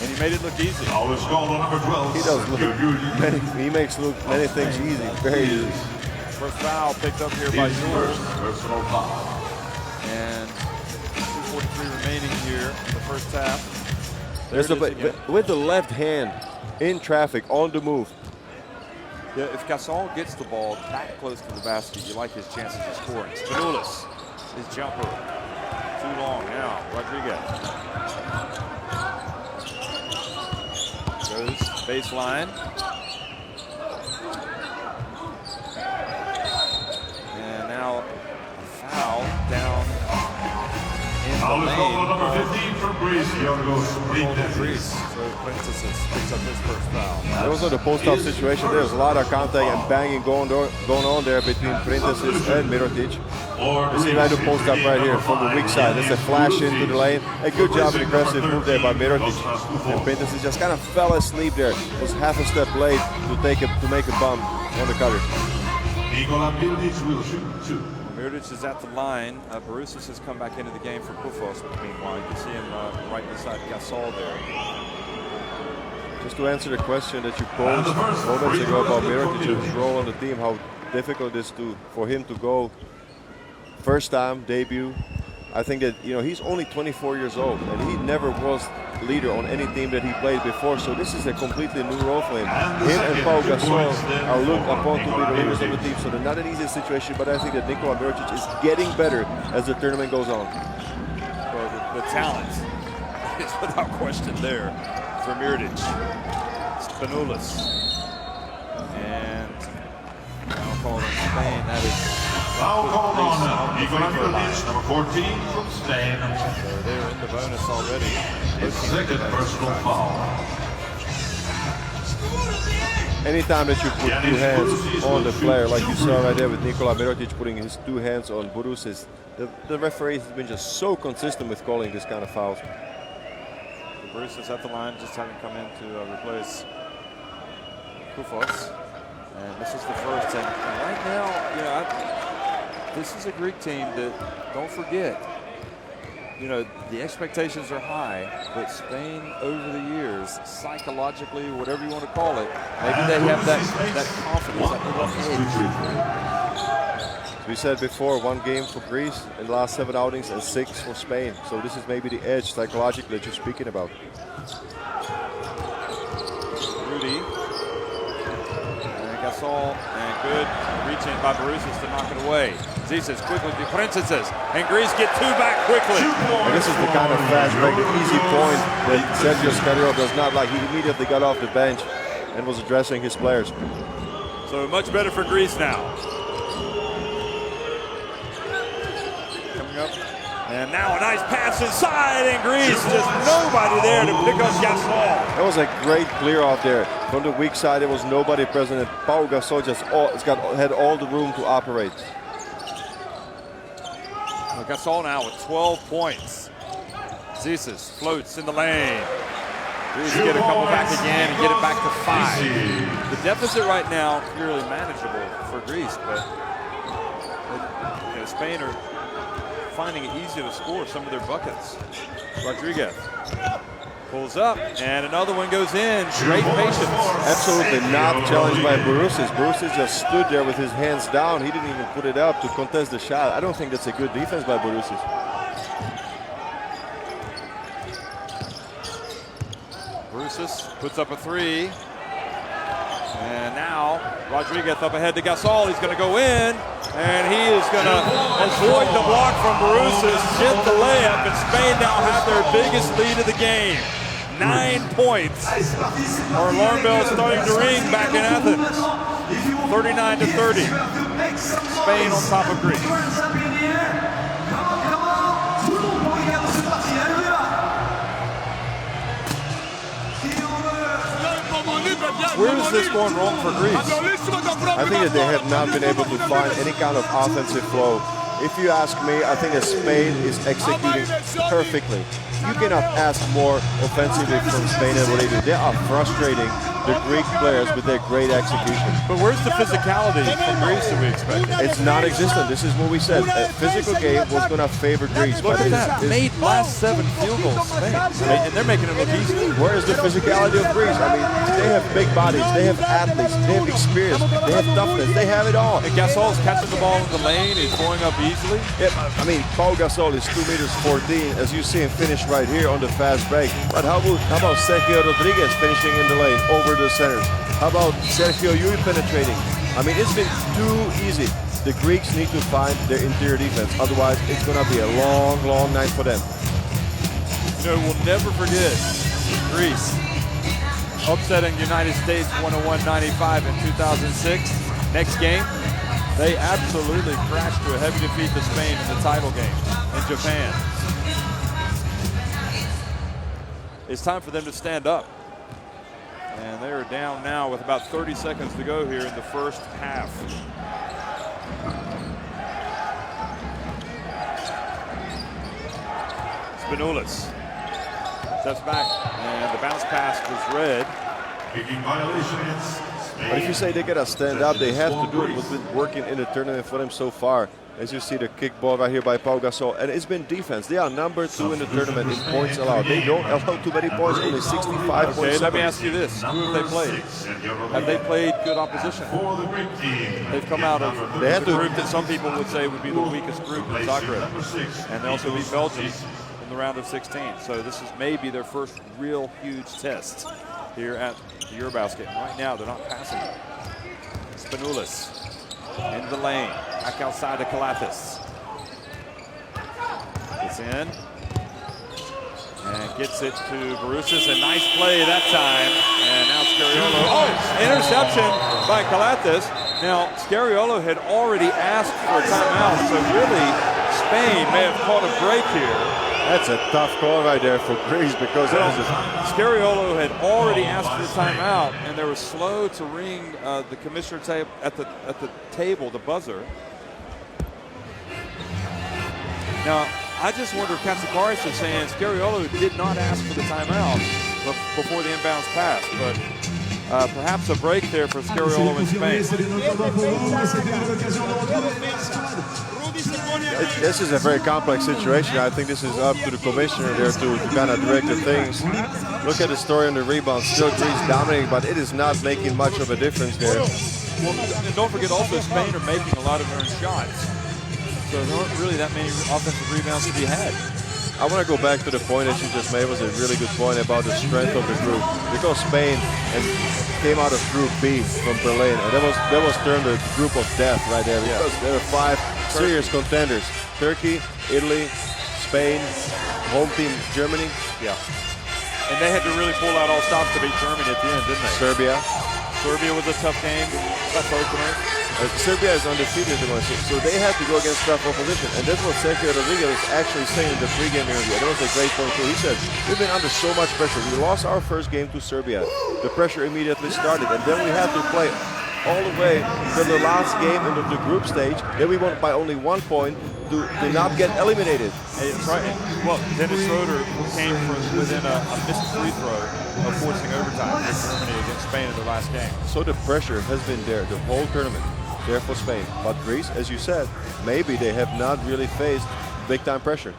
And he made it look easy. He does look he makes look many things easy, very easy. First foul picked up here by Yule. And 2:43 remaining here in the first half. With the left hand in traffic on the move. Yeah, if Gasol gets the ball that close to the basket, you like his chances of scoring. Spanoulis, his jumper, too long now. Rodriguez goes baseline. And now a foul down in Foul the is called on number lane. 15 from Greece, Yorgos Printezis. So Princess picks up his first foul. There was a post-up situation. There's a lot of contact and banging going on there between Printezis and Mirotic. You see right the post-up right here from the weak side. There's a flash into the lane. A good job in aggressive move there by Mirotic. And Printezis just kind of fell asleep there. Was half a step late to make a bump on the cutter. Nikola Mirotic will shoot 2. Mirotic is at the line. Barousas has come back into the game for Pufos. Meanwhile, you can see him right beside Gasol there. Just to answer the question that you posed moments ago about Mirotic's role on the team, how difficult it is for him to go first time debut. I think that he's only 24 years old and he never was leader on any team that he played before. So this is a completely new role for him. Him and Pau Gasol are looked upon to be the leaders of the team. So they're not an easy situation, but I think that Nikola Mirotic is getting better as the tournament goes on. Well, the talent is without question there for Mirotic. Spanoulis. And now called on Spain. That is Foul called on Nikola Mirotic, number 14 from Spain. so they're in the bonus already. His second personal foul. Anytime that you put two hands on the player, like you saw right there with Nikola Mirotic putting his two hands on Barousas, the referee has been just so consistent with calling this kind of fouls. Barousas at the line, just having come in to replace Pufos. And this is the first. And right now, this is a Greek team that, don't forget, the expectations are high, but Spain over the years, psychologically, whatever you want to call it, maybe they have that confidence, that little edge. We said before, 1 game for Greece in the last 7 outings and 6 for Spain. So this is maybe the edge psychologically that you're speaking about. Rudy. And Gasol, and good reach in by Barousas to knock it away. Zizas quickly to Princesses, and Greece get 2 back quickly. And this is the kind of fast break, the easy point that Sergio Scariolo does not like. He immediately got off the bench and was addressing his players. So much better for Greece now. Coming up, and now a nice pass inside, and Greece, just nobody there to pick up Gasol. That was a great clear off there. From the weak side, there was nobody present, and Pau Gasol just had all the room to operate. Gasol now with 12 points. Zizas floats in the lane. Greece get a couple back again and get it back to 5. The deficit right now purely manageable for Greece, but Spain are finding it easy to score some of their buckets. Rodriguez pulls up, and another one goes in. Great patience. Absolutely not challenged by Barousas. Barousas just stood there with his hands down. He didn't even put it up to contest the shot. I don't think that's a good defense by Barousas. Barousas puts up a 3. And now Rodriguez up ahead to Gasol. He's going to go in, and he is going to avoid the block from Barousas, get the layup, and Spain now have their biggest lead of the game. 9 points. Our alarm bell is starting to ring back in Athens. 39-30. Spain on top of Greece. Where is this going wrong for Greece? I think that they have not been able to find any kind of offensive flow. If you ask me, I think that Spain is executing perfectly. You cannot ask more offensively from Spain than what they do. They are frustrating the Greek players with their great execution. But where's the physicality from Greece that we expect? It's non-existent. This is what we said. A physical game was going to favor Greece. Look but at that. Made last 7 field goals, Spain. And they're making it look easy. Where is the physicality of Greece? I mean, they have big bodies, they have athletes, they have experience, they have toughness, they have it all. And Gasol's catching the ball in the lane, is going up easily. Yep. I mean, Pau Gasol is 2'14", as you see him finish right here on the fast break. But how about Sergio Rodriguez finishing in the lane over the centers? How about Sergio Yuri penetrating? I mean, it's been too easy. The Greeks need to find their interior defense. Otherwise, it's going to be a long, long night for them. You know, we'll never forget Greece upsetting the United States 101-95 in 2006. Next game, they absolutely crashed to a heavy defeat to Spain in the title game in Japan. It's time for them to stand up. And they are down now with about 30 seconds to go here in the first half. Spanoulis steps back, and the bounce pass was red. But if you say they gotta stand up, they have to do it. What's been working in the tournament for them so far. As you see the kick ball right here by Pau Gasol, and it's been defense. They are number 2 in the tournament in points allowed. They don't allow too many points, only 65 Okay, let me ask you this. Who have they played? Have they played good opposition? They've come out of the group that some people would say would be the weakest group in Zagreb. And they also beat Belgium in the round of 16. So this is maybe their first real huge test here at the EuroBasket. And right now, they're not passing it. Spanoulis in the lane, back outside to Kalathis. Gets in and gets it to Baroussis. A nice play that time. And now Scariolo. Oh, interception by Kalathis. Now, Scariolo had already asked for a timeout, so really Spain may have caught a break here. That's a tough call right there for Greece because Scariolo had already asked for the timeout, and they were slow to ring the commissioner at the table, the buzzer. Now, I just wonder if Katsikaris is saying Scariolo did not ask for the timeout before the inbounds pass, but perhaps a break there for Scariolo in Spain. This is a very complex situation. I think this is up to the commissioner there to kind of direct the things. Look at the story on the rebound. Still Greece dominating, but it is not making much of a difference there. Well, and don't forget also Spain are making a lot of their own shots. So there aren't really that many offensive rebounds to be had. I want to go back to the point that you just made. Was a really good point about the strength of the group. Because Spain came out of Group B from Berlin, and that was termed the group of death right there. Because there were 5 serious contenders: Turkey, Italy, Spain, home team Germany. Yeah. And they had to really pull out all stops to beat Germany at the end, didn't they? Serbia was a tough game. Tough opener. Serbia is undefeated at the moment, so they had to go against tough opposition. And that's what Sergio Rodriguez was actually saying in the pregame interview. That was a great point too. He said, we've been under so much pressure. We lost our first game to Serbia. The pressure immediately started, and then we had to play all the way to the last game into the group stage. Then we won by only 1 point to not get eliminated. Hey, right. Well, Dennis Schroeder came from within a missed free throw of forcing overtime for Germany against Spain in the last game. So the pressure has been there the whole tournament. There for Spain. But Greece, as you said, maybe they have not really faced big-time pressure.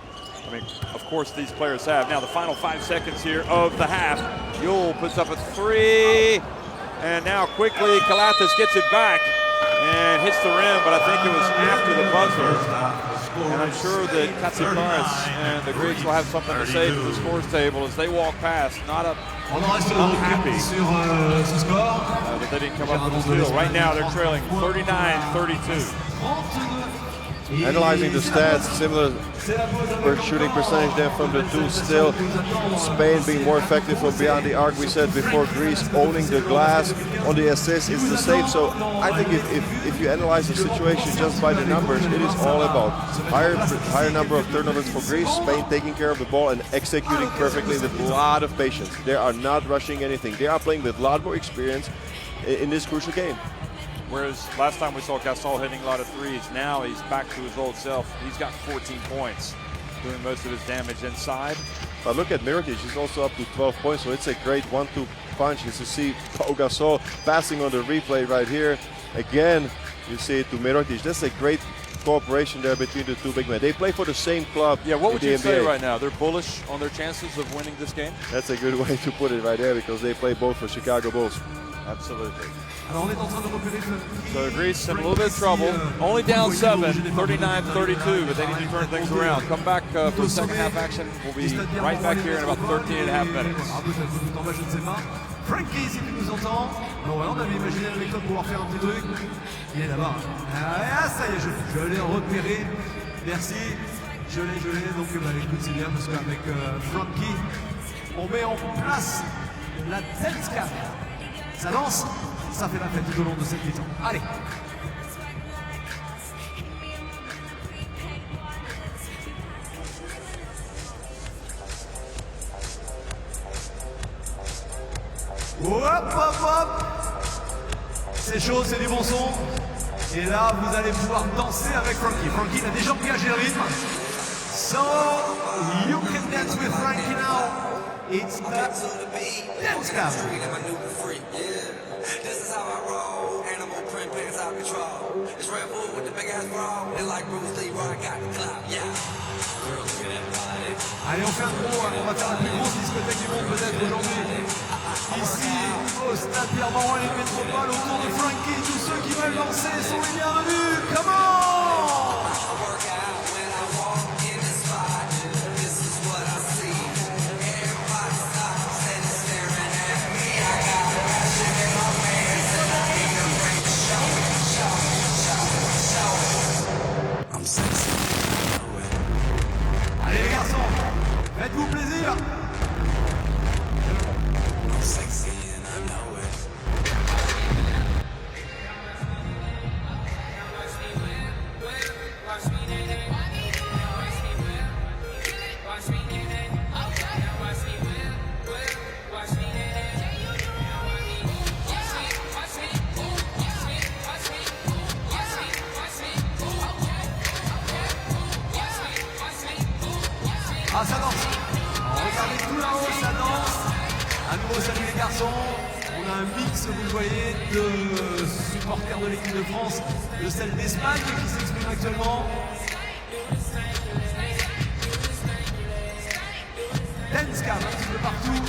I mean, of course, these players have. Now, the final 5 seconds here of the half. Yule puts up a 3. And now quickly, Kalathis gets it back and hits the rim, but I think it was after the buzzer. And I'm sure that Katsikaris and the Greeks will have something to say to the scores table as they walk past. Not happy that they didn't come up with a steal. Right now, they're trailing 39-32. Analyzing the stats, similar shooting percentage there from the 2 still. Spain being more effective from beyond the arc. We said before, Greece owning the glass on the assist is the same. So I think if you analyze the situation just by the numbers, it is all about higher number of turnovers for Greece, Spain taking care of the ball and executing perfectly with a lot of patience. They are not rushing anything. They are playing with a lot more experience in this crucial game. Whereas last time we saw Gasol hitting a lot of threes, now he's back to his old self. He's got 14 points, doing most of his damage inside. But look at Mirotic, he's also up to 12 points, so it's a great 1-2 punch. You see Pau Gasol passing on the replay right here. Again, you see it to Mirotic. That's a great cooperation there between the 2 big men. They play for the same club. Yeah, what would you say NBA. right now? They're bullish on their chances of winning this game? That's a good way to put it right there because they play both for Chicago Bulls. Absolutely. So Greece in a little bit of trouble. Only down 7, 39-32, but they need to turn things around. Come back for the second half action. We'll be right back here in about 13 and a half minutes. Frankie, si tu nous entends. Bon, on avait imaginé avec toi pouvoir faire un petit truc. Il est là-bas. Ah, ça y est, je l'ai repéré. Merci. Je l'ai. Donc, bah, écoute, c'est bien parce qu'avec Frankie, on met en place la dance cam. Ça danse, ça fait la fête tout au long de cette mi-temps. Allez. Hop, hop, hop. C'est chaud, c'est du bon son. Et là, vous allez pouvoir danser avec Frankie. Frankie a déjà engagé le rythme. So, you can dance with Frankie now. It's the dance cam. This is how I roll. Animal print pants out control. It's Red Bull with the big ass bra. And like Bruce Lee, where I got the clout. Yeah. Girl, look at that body. Allez, on fait un gros, on va faire la plus grosse discothèque du monde peut-être aujourd'hui. Ici, au stade Pierre-Mauroy, les métropoles, autour de Frankie, tous ceux qui veulent danser sont les bienvenus. Come on! Work out when I walk in the spot. This is what I see. Everybody stops and staring at me. I got passion in my pants and I need to bring the show. I'm sexy. Allez les garçons, faites-vous plaisir. I'm sexy and I know it. Ah, ça danse. Regardez tout là-haut, ça danse. À nouveau, salut les garçons. On a un mix, vous le voyez, de supporters de l'équipe de France, de celle d'Espagne qui s'exprime actuellement. Dance cam un petit peu partout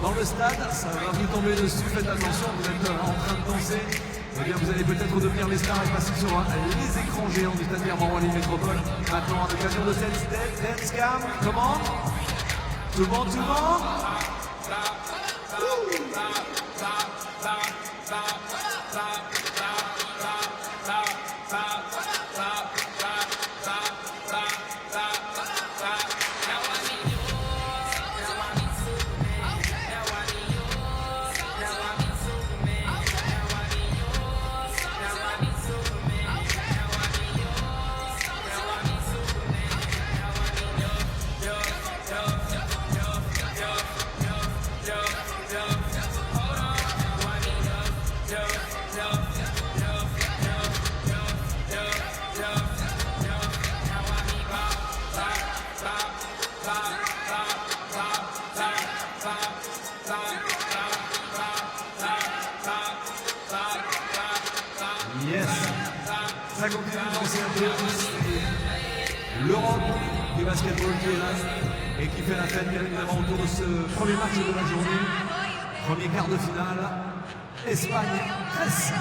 dans le stade. Ça va vous tomber dessus, faites attention, vous êtes en train de danser. Eh bien, vous allez peut-être devenir les stars et passer sur les écrans géants du stade Pierre-Mauroy Métropole. Maintenant, à l'occasion de cette dance cam, comment? Tout le monde, tout le monde? Yes, ça continue de danser un peu. L'Europe du basketball qui est là et qui fait la fête bien évidemment autour de ce premier match de la journée. Premier quart de finale, Espagne-Grèce.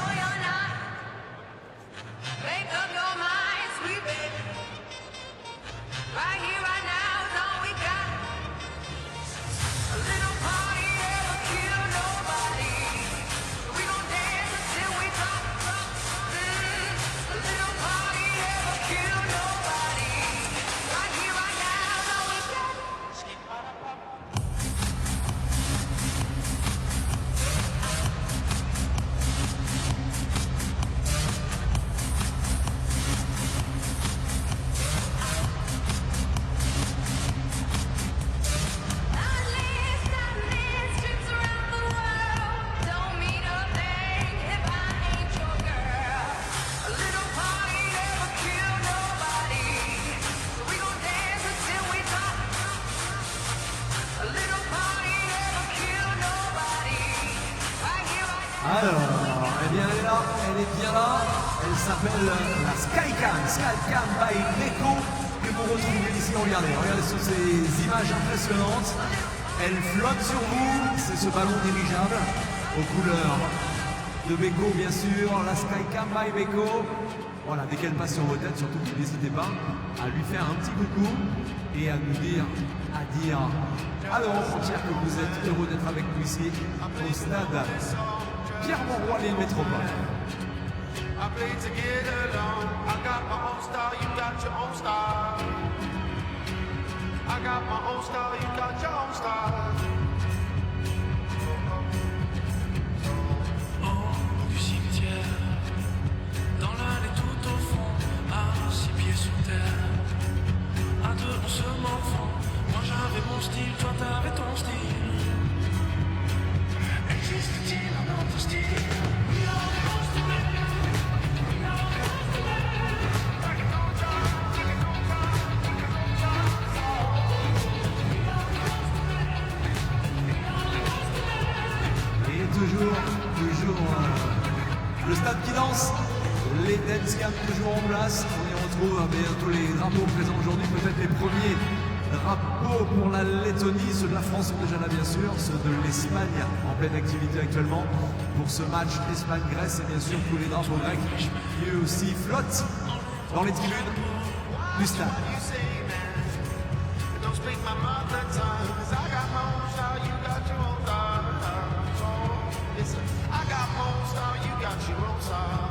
Alors, eh bien elle est là, elle est bien là, elle s'appelle la Skycam by Beko, que vous retrouvez ici, regardez sur ces images impressionnantes, elle flotte sur vous, c'est ce ballon dirigeable aux couleurs de Beko bien sûr, la Skycam by Beko. Voilà, dès qu'elle passe sur vos têtes, surtout n'hésitez pas à lui faire un petit coucou et à nous dire, à l'Europe entière que vous êtes heureux d'être avec nous ici au stade Pierre-Mauroy-les Métropoles. I played to get along. I got my own style, you got your own style. I got my own style, you got your own style. Du cimetière, dans l'allée tout au fond, à 6 pieds sous terre. À deux on se morfond. Moi j'avais mon style, toi t'avais ton style. Existe-t-il un autre style? Toujours le stade qui danse, les dance cams toujours en place. On y retrouve bien tous les drapeaux présents aujourd'hui, peut-être les premiers drapeaux pour la Lettonie. Ceux de la France sont déjà là bien sûr, ceux de l'Espagne en pleine activité actuellement pour ce match Espagne-Grèce et bien sûr tous les drapeaux grecs qui eux aussi flottent dans les tribunes du stade. Don't speak my mother tongue, 'cause I got my own style, you got your own style. Listen, I got my own style, you got your own style.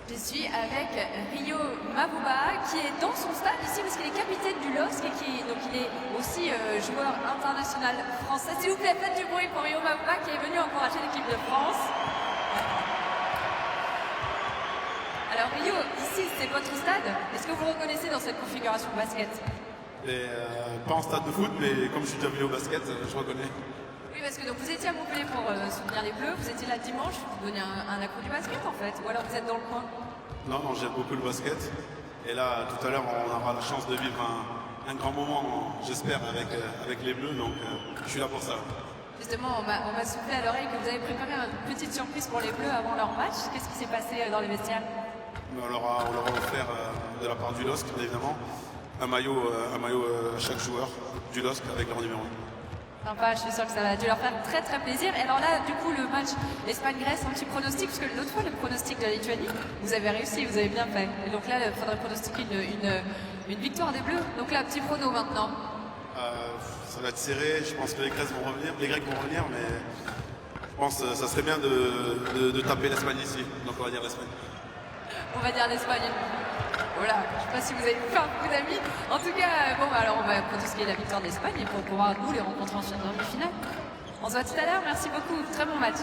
Je suis avec Rio Mavuba qui est dans son stade ici parce qu'il est capitaine du LOSC et donc il est aussi joueur international français. S'il vous plaît, faites du bruit pour Rio Mavuba qui est venu encourager l'équipe de France. Alors Rio, ici c'est votre stade. Est-ce que vous reconnaissez dans cette configuration basket? Pas en stade de foot, mais comme je suis déjà venu au basket, je reconnais. Oui, parce que donc, vous étiez à Montpellier pour soutenir les Bleus, vous étiez là dimanche, vous donnez un accro du basket en fait, ou alors vous êtes dans le coin? Non, j'aime beaucoup le basket. Et là, tout à l'heure, on aura la chance de vivre un grand moment, j'espère, avec les Bleus, donc je suis là pour ça. Justement, on m'a soufflé à l'oreille que vous avez préparé une petite surprise pour les Bleus avant leur match. Qu'est-ce qui s'est passé dans les vestiaires? On leur a offert, de la part du LOSC, bien évidemment, un maillot à chaque joueur du LOSC avec leur numéro. Sympa, je suis sûre que ça va dû leur faire très très plaisir. Et alors là, du coup, le match Espagne-Grèce, un petit pronostic, parce que l'autre fois, le pronostic de la Lituanie, vous avez réussi, vous avez bien fait. Et donc là, il faudrait pronostiquer une victoire des Bleus. Donc là, petit prono maintenant. Ça va être serré, je pense que les Grecs vont revenir, mais je pense que ça serait bien de taper l'Espagne ici. Donc on va dire l'Espagne. On va dire l'Espagne. Voilà, je ne sais pas si vous avez fait un coup d'amis. En tout cas, bon, alors on va pronostiquer la victoire de l'Espagne et pour pouvoir nous les rencontrer en demi-finale. On se voit tout à l'heure, merci beaucoup, très bon match.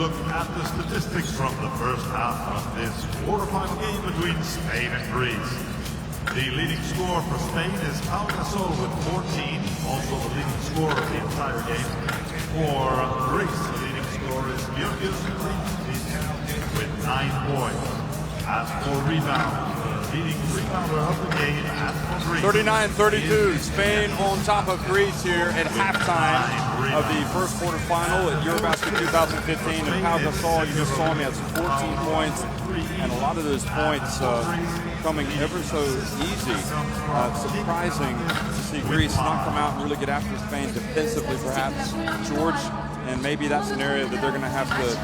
look at the statistics from the first half of this quarterfinal game between Spain and Greece. The leading scorer for Spain is Pau Gasol with 14, also the leading scorer of the entire game. For Greece, the leading scorer is Georgios Mitritis with 9 points. As for rebounds, the leading rebounder of the game, as for Greece, 39-32, Spain on top of Greece here at halftime of the first quarterfinal at EuroBasket 2015. And Pau Gasol, you just saw him, he had 14 points, and a lot of those points coming ever so easy. Surprising to see Greece not come out and really get after Spain defensively, perhaps. George, and maybe that's an area that they're going to have to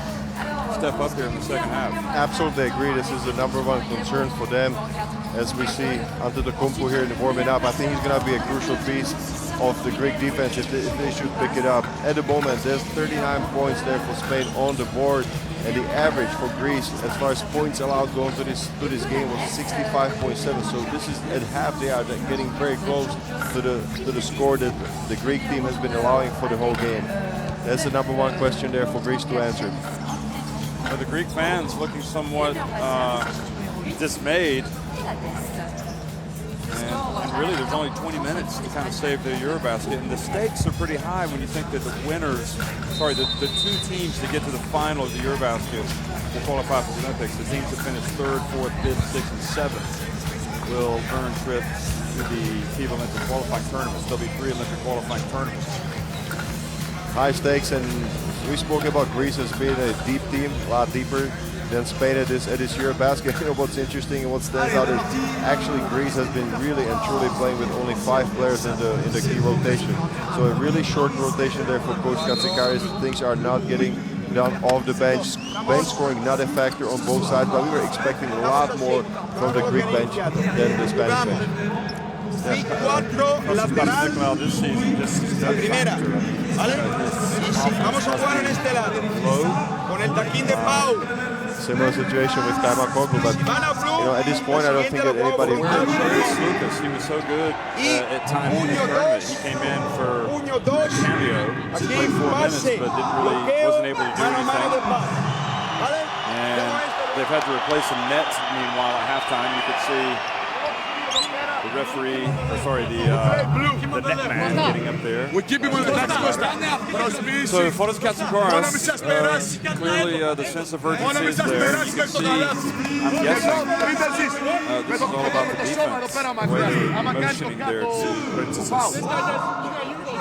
step up here in the second half. Absolutely agree. This is the #1 concern for them. As we see Antetokounmpo here in the warming up, I think he's going to be a crucial piece of the Greek defense if they should pick it up. At the moment, there's 39 points there for Spain on the board, and the average for Greece, as far as points allowed going to this game, was 65.7. So this is at half. They are getting very close to the score that the Greek team has been allowing for the whole game. That's the #1 question there for Greece to answer. Well, the Greek fans looking somewhat dismayed. And really, there's only 20 minutes to kind of save the EuroBasket. And the stakes are pretty high when you think that the the two teams that get to the final of the EuroBasket will qualify for the Olympics. The teams that finish 3rd, 4th, 5th, 6th, and 7th will earn trips to the FIBA Olympic qualifying tournaments. There'll be 3 Olympic qualifying tournaments. High stakes, and we spoke about Greece as being a deep team, a lot deeper than Spain at this EuroBasket. You know what's interesting and what stands out is actually Greece has been really and truly playing with only 5 players in the key rotation. So a really short rotation there for Coach Katsikaris. Things are not getting done off the bench. Bench scoring not a factor on both sides, but we were expecting a lot more from the Greek bench than the Spanish bench. Lateral, la primera, ¿vale? Vamos a jugar en este lado, con el taquín de Pau. Similar situation with Kaimakoglu, but you know, at this point I don't think that anybody Lucas, he was so good at times in the tournament. He came in for a cameo to play 4 minutes, but wasn't able to do anything. And they've had to replace some nets. Meanwhile, at halftime, you could see the referee, the net man getting up there. So Fotis Katsikaris, clearly the sense of urgency is there. You can see, I'm guessing, this is all about the defense, the way they're motioning there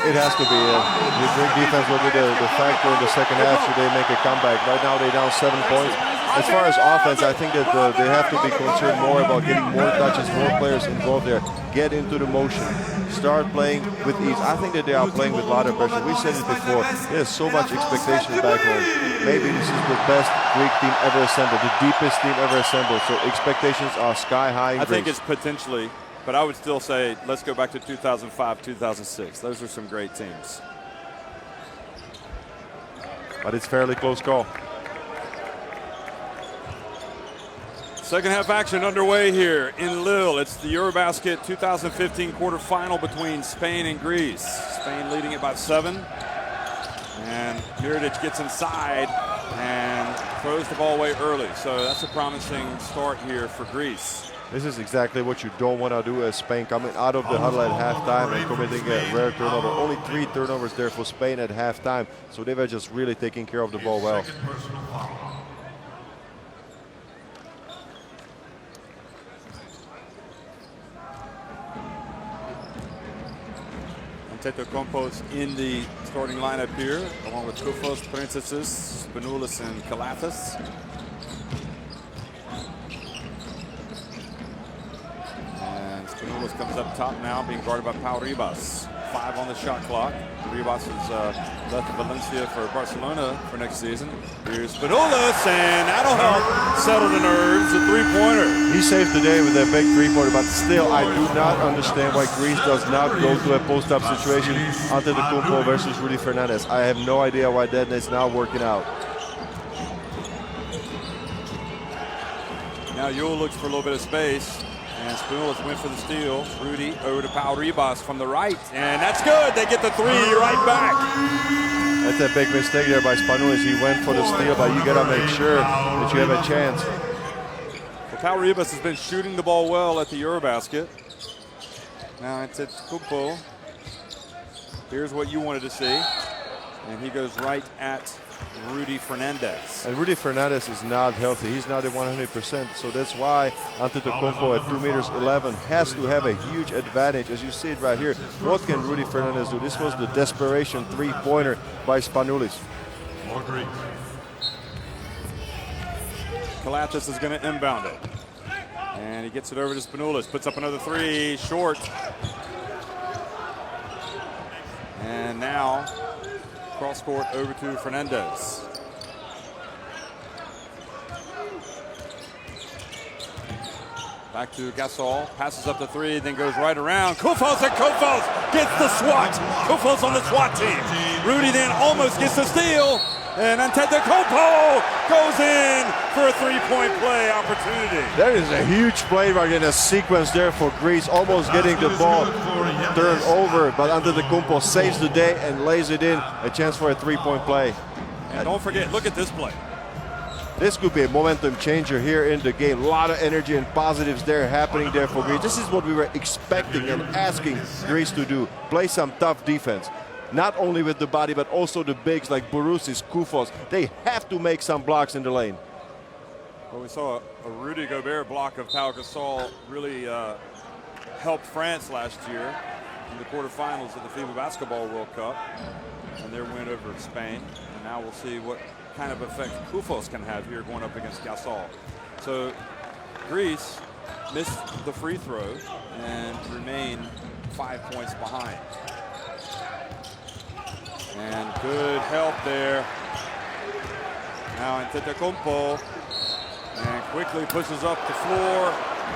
It has to be. The Greek defense will be the factor in the second half should they make a comeback. Right now they're down 7 points. As far as offense, I think that they have to be concerned more about getting more touches, more players involved there. Get into the motion. Start playing with ease. I think that they are playing with a lot of pressure. We said it before. There's so much expectation back home. Maybe this is the best Greek team ever assembled, the deepest team ever assembled. So expectations are sky high in I think Greece. it's potentially, but I would still say let's go back to 2005, 2006. Those are some great teams. But it's fairly close call. Second half action underway here in Lille. It's the EuroBasket 2015 quarterfinal between Spain and Greece. Spain leading it by 7. And Mirotic gets inside and throws the ball away early. So that's a promising start here for Greece. This is exactly what you don't want to do as Spain coming out of the huddle at halftime and committing a rare turnover. Only 3 turnovers there for Spain at halftime. So they were just really taking care of the ball well. Antetokounmpo's in the starting lineup here, along with Koufos, Princesses, Spanoulis, and Kalathis. And Spanoulis comes up top now, being guarded by Pau Ribas. 5 on the shot clock. Ribas is left to Valencia for Barcelona for next season. Here's Spanoulis, and that'll help settle the nerves. A 3-pointer. He saved the day with that big 3-pointer, but still, I do not understand why Greece does not go to a post-up situation Antetokounmpo versus Rudy Fernandez. I have no idea why that is now working out. Now Yule looks for a little bit of space. And Spanoulis went for the steal. Rudy over to Pau Ribas from the right. And that's good. They get the 3 right back. That's a big mistake there by Spanoulis. He went for the steal, but you gotta make sure that you have a chance. Well, Pau Ribas has been shooting the ball well at the EuroBasket. Now it's Kumpo. Here's what you wanted to see. And he goes right at Rudy Fernandez. And Rudy Fernandez is not healthy. He's not at 100%. So that's why Antetokounmpo at 2'11" has to have a huge advantage. As you see it right here, what can Rudy Fernandez do? This was the desperation three-pointer by Spanoulis. Kalathis is going to inbound it. And he gets it over to Spanoulis. Puts up another three, short. And now cross court over to Fernandez. Back to Gasol, passes up the three, then goes right around. Koufos, and Koufos gets the swat. Koufos on the SWAT team. Rudy then almost gets the steal. And Antetokounmpo goes in for a three-point play opportunity. That is a huge play right in a sequence there for Greece, almost getting the ball turned over, but Antetokounmpo saves the day and lays it in, a chance for a three-point play. And don't forget, look at this play. This could be a momentum changer here in the game. A lot of energy and positives there happening there for Greece. This is what we were expecting and asking Greece to do. Play some tough defense. Not only with the body, but also the bigs like Bourousis, Koufos. They have to make some blocks in the lane. Well, we saw a Rudy Gobert block of Pau Gasol really helped France last year in the quarterfinals of the FIBA Basketball World Cup and their win over Spain. And now we'll see what kind of effect Koufos can have here going up against Gasol. So Greece missed the free throw and remain 5 points behind. And good help there. Now Antetokounmpo, and quickly pushes up the floor,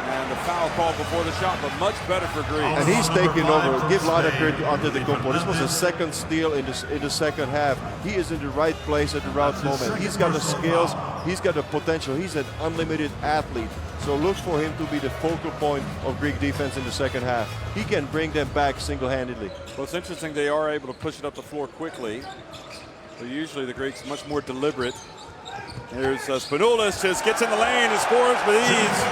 and the foul call before the shot, but much better for Greece. And he's taking over. Give a lot of credit to Antetokounmpo. This was a second steal in the second half. He is in the right place at the right moment. He's got the skills. He's got the potential. He's an unlimited athlete. So look for him to be the focal point of Greek defense in the second half. He can bring them back single-handedly. Well, it's interesting they are able to push it up the floor quickly. So usually the Greeks much more deliberate. There's Spanoulis, just gets in the lane and scores with ease.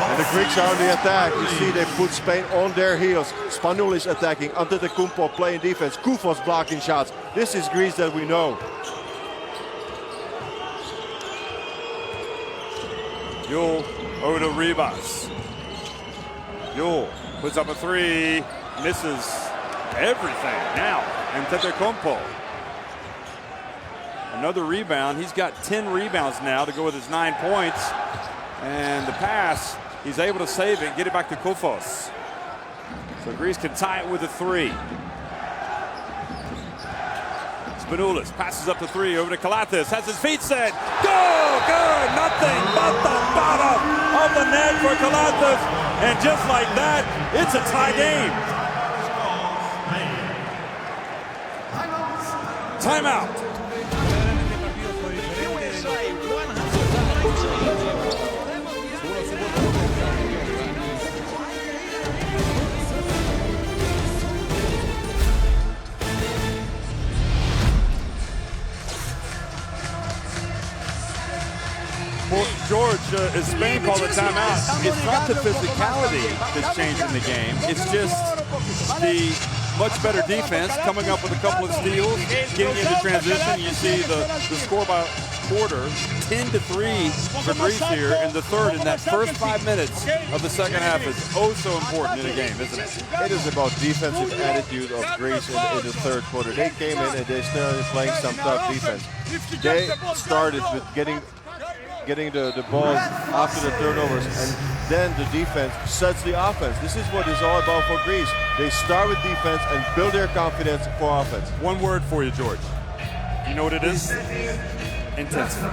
And the Greeks are on the attack. You see they put Spain on their heels. Spanoulis attacking, Antetokounmpo playing defense, Koufos blocking shots. This is Greece that we know. Yule over to Ribas. Yule puts up a three, misses everything. Now, Antetokounmpo. Another rebound. He's got 10 rebounds now to go with his 9 points. And the pass, he's able to save it and get it back to Koufos. So Greece can tie it with a three. Spanoulis passes up the three over to Kalathis, has his feet set. Go! Good! Nothing but the bottom of the net for Kalathis. And just like that, it's a tie game. Timeout. Well, George, as Spain called a timeout, it's not the physicality that's changing the game. It's just the much better defense, coming up with a couple of steals, getting into transition. You see the score by quarter, 10-3 for Greece here in the third. In that first 5 minutes of the second half is oh so important in a game, isn't it? It is about defensive attitude of Greece in the third quarter. They came in and they started playing some tough defense. They started with getting the ball after the turnovers, and then the defense sets the offense. This is what it's all about for Greece. They start with defense and build their confidence for offense. One word for you, George. You know what it is? Intensity.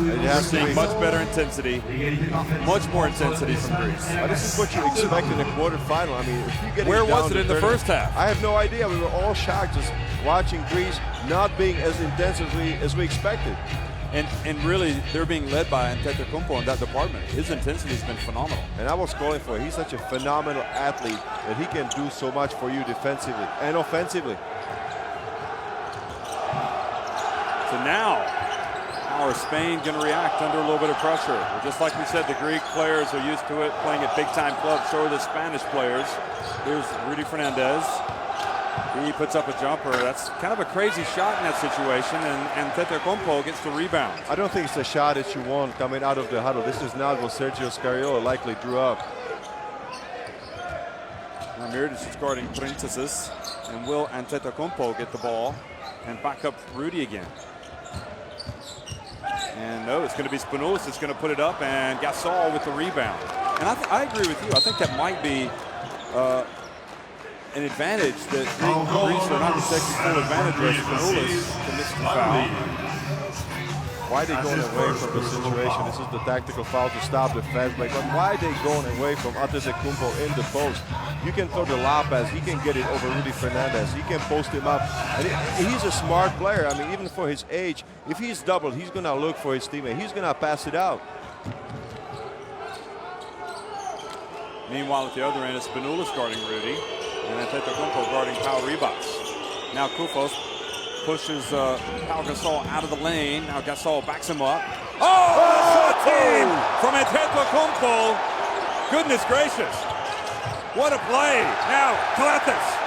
It has to be much better intensity, much more intensity from Greece. This is what you expect in a quarterfinal. I mean, if you get where was it in the first half? I have no idea. We were all shocked just watching Greece not being as intense as we expected. And really, they're being led by Antetokounmpo in that department. His intensity has been phenomenal. And I was calling for it. He's such a phenomenal athlete that he can do so much for you defensively and offensively. So now, how are Spain going to react under a little bit of pressure? Well, just like we said, the Greek players are used to it, playing at big-time clubs. So are the Spanish players. Here's Rudy Fernandez. He puts up a jumper. That's kind of a crazy shot in that situation, and Antetokounmpo gets the rebound. I don't think it's a shot that you want coming out of the huddle. This is not what Sergio Scariolo likely drew up. Now Mirotic is guarding Princesses, and will Antetokounmpo get the ball and back up Rudy again? And no, it's going to be Spanoulis that's going to put it up, and Gasol with the rebound. And I agree with you. I think that might be an advantage that Greece are not taking full advantage of. Spanoulis commits the foul. Why are they going away from the situation? This is the tactical foul to stop the fast break. But why are they going away from Antetokounmpo in the post? You can throw the lob pass. He can get it over Rudy Fernandez. He can post him up. And he's a smart player. I mean, even for his age, if he's doubled, he's going to look for his teammate. He's going to pass it out. Meanwhile, at the other end, it's Spanoulis guarding Rudy, and Antetokounmpo guarding Pau Ribas. Now Koufos pushes Pau Gasol out of the lane. Now Gasol backs him up. Oh, team from Antetokounmpo. Goodness gracious. What a play. Now, Calathis.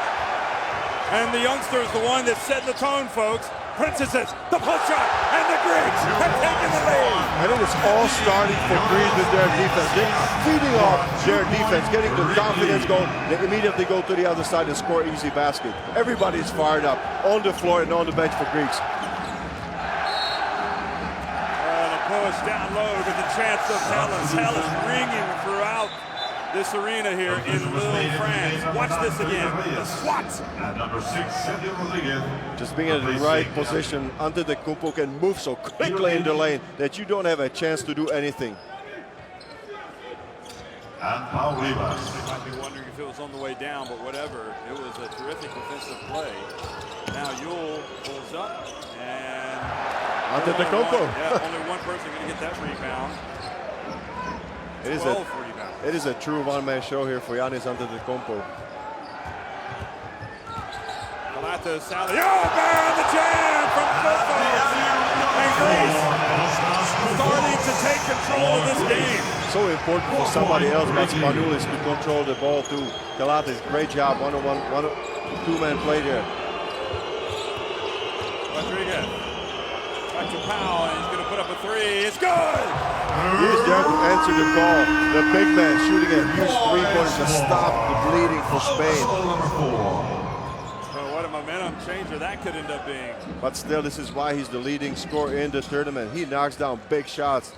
And the youngster is the one that set the tone, folks. Princesses, the push-up, and the Greeks have taken the lead. And it is all starting for Greece with their defense. They're feeding off their defense, getting the confidence going. They immediately go to the other side and score easy basket. Everybody is fired up on the floor and on the bench for Greeks. The push down low with the chance of Hellas. Hellas ringing throughout this arena here in Lille, France. Watch this again. The swat. At number 6, Sergio Rodriguez. Just being in the right position, Antetokounmpo can move so quickly in the lane that you don't have a chance to do anything. And Pau Ribas. You might be wondering if it was on the way down, but whatever. It was a terrific defensive play. Now Yule pulls up, and Antetokounmpo. Only one person going to get that rebound. It is a true one-man show here for Giannis Antetokounmpo. Galata Sally. Oh, man, the jam from Koufos. And Greece starting to take control of this game. So important for somebody else, but Spanoulis to control the ball too. Galatas, great job, one-on-one, two-man play there. Rodriguez. Back to Powell, and he's going to put up a three. It's good! He's there to answer the call. The big man shooting a huge three-pointer to stop the bleeding for Spain. What a momentum changer that could end up being. But still, this is why he's the leading scorer in the tournament. He knocks down big shots.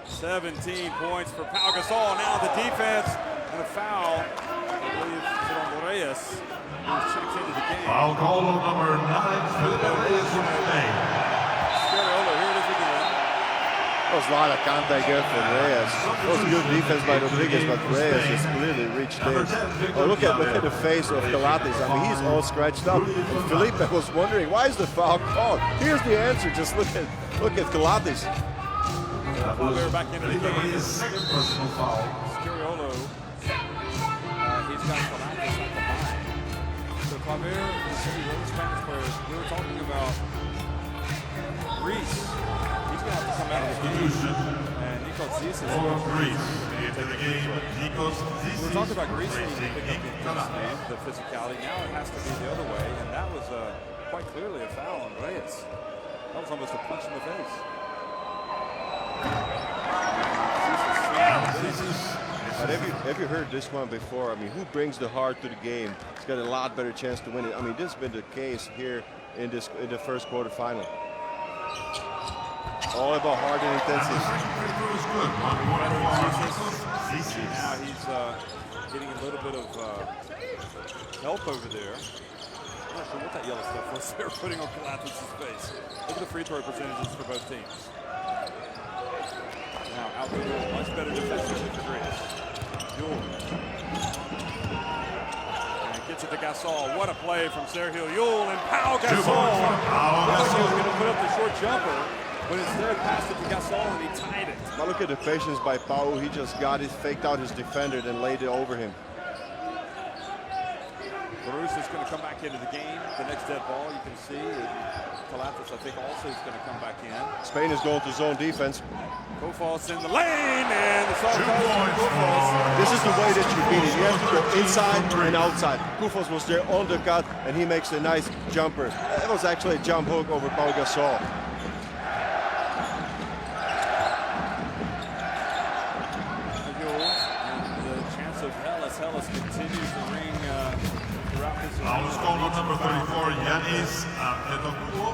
17 points for Pau Gasol. Now the defense and a foul. I believe it's on Reyes, who checks into the game. Foul call on number 9, Felipe Reyes from Spain. Scariolo, here it is again. That was a lot of contact there for Reyes. That was good defense by Rodriguez, but Reyes just clearly reached in. Oh, look at the face of Galatas. I mean, he's all scratched up. And Felipe was wondering, why is the foul called? Here's the answer. Just look at Galatas. We're back into the game. His second personal foul. Scariolo, he's got Calathis at the line. So Claver, the Spanish players, we were talking about Greece. He's going to have to come out of the game. And Nikos Zis is for Greece. Into the game, Nikos Zis. We were talking about Greece needing to pick up the physicality. Now it has to be the other way. And that was quite clearly a foul on Reyes. That was almost a punch in the face. But have you heard this one before? I mean, who brings the heart to the game? He's got a lot better chance to win it. I mean, this has been the case here in the first quarterfinal. All about heart and intensity. Now he's getting a little bit of help over there. I'm not sure what that yellow stuff was they were putting on Calathis' face. Look at the free throw percentages for both teams. Now out the goal, much better defensively for Greece. Yule. And gets it to Gasol. What a play from Sergio Yule and Pau Gasol. Looks like he was going to put up the short jumper, but instead passed it to Gasol and he tied it. Now look at the patience by Pau. He just got it, faked out his defender, then laid it over him. Borussia is going to come back into the game. The next dead ball you can see. Calathis, I think, also is going to come back in. Spain is going to zone defense. Kofos in the lane, and the soft This is the way that you beat it. You have to go inside and outside. Kufos was there on the cut, and he makes a nice jumper. It was actually a jump hook over Pau Gasol. Hellas continues to ring throughout this. Foul is called on number 34, Giannis Antetokounmpo.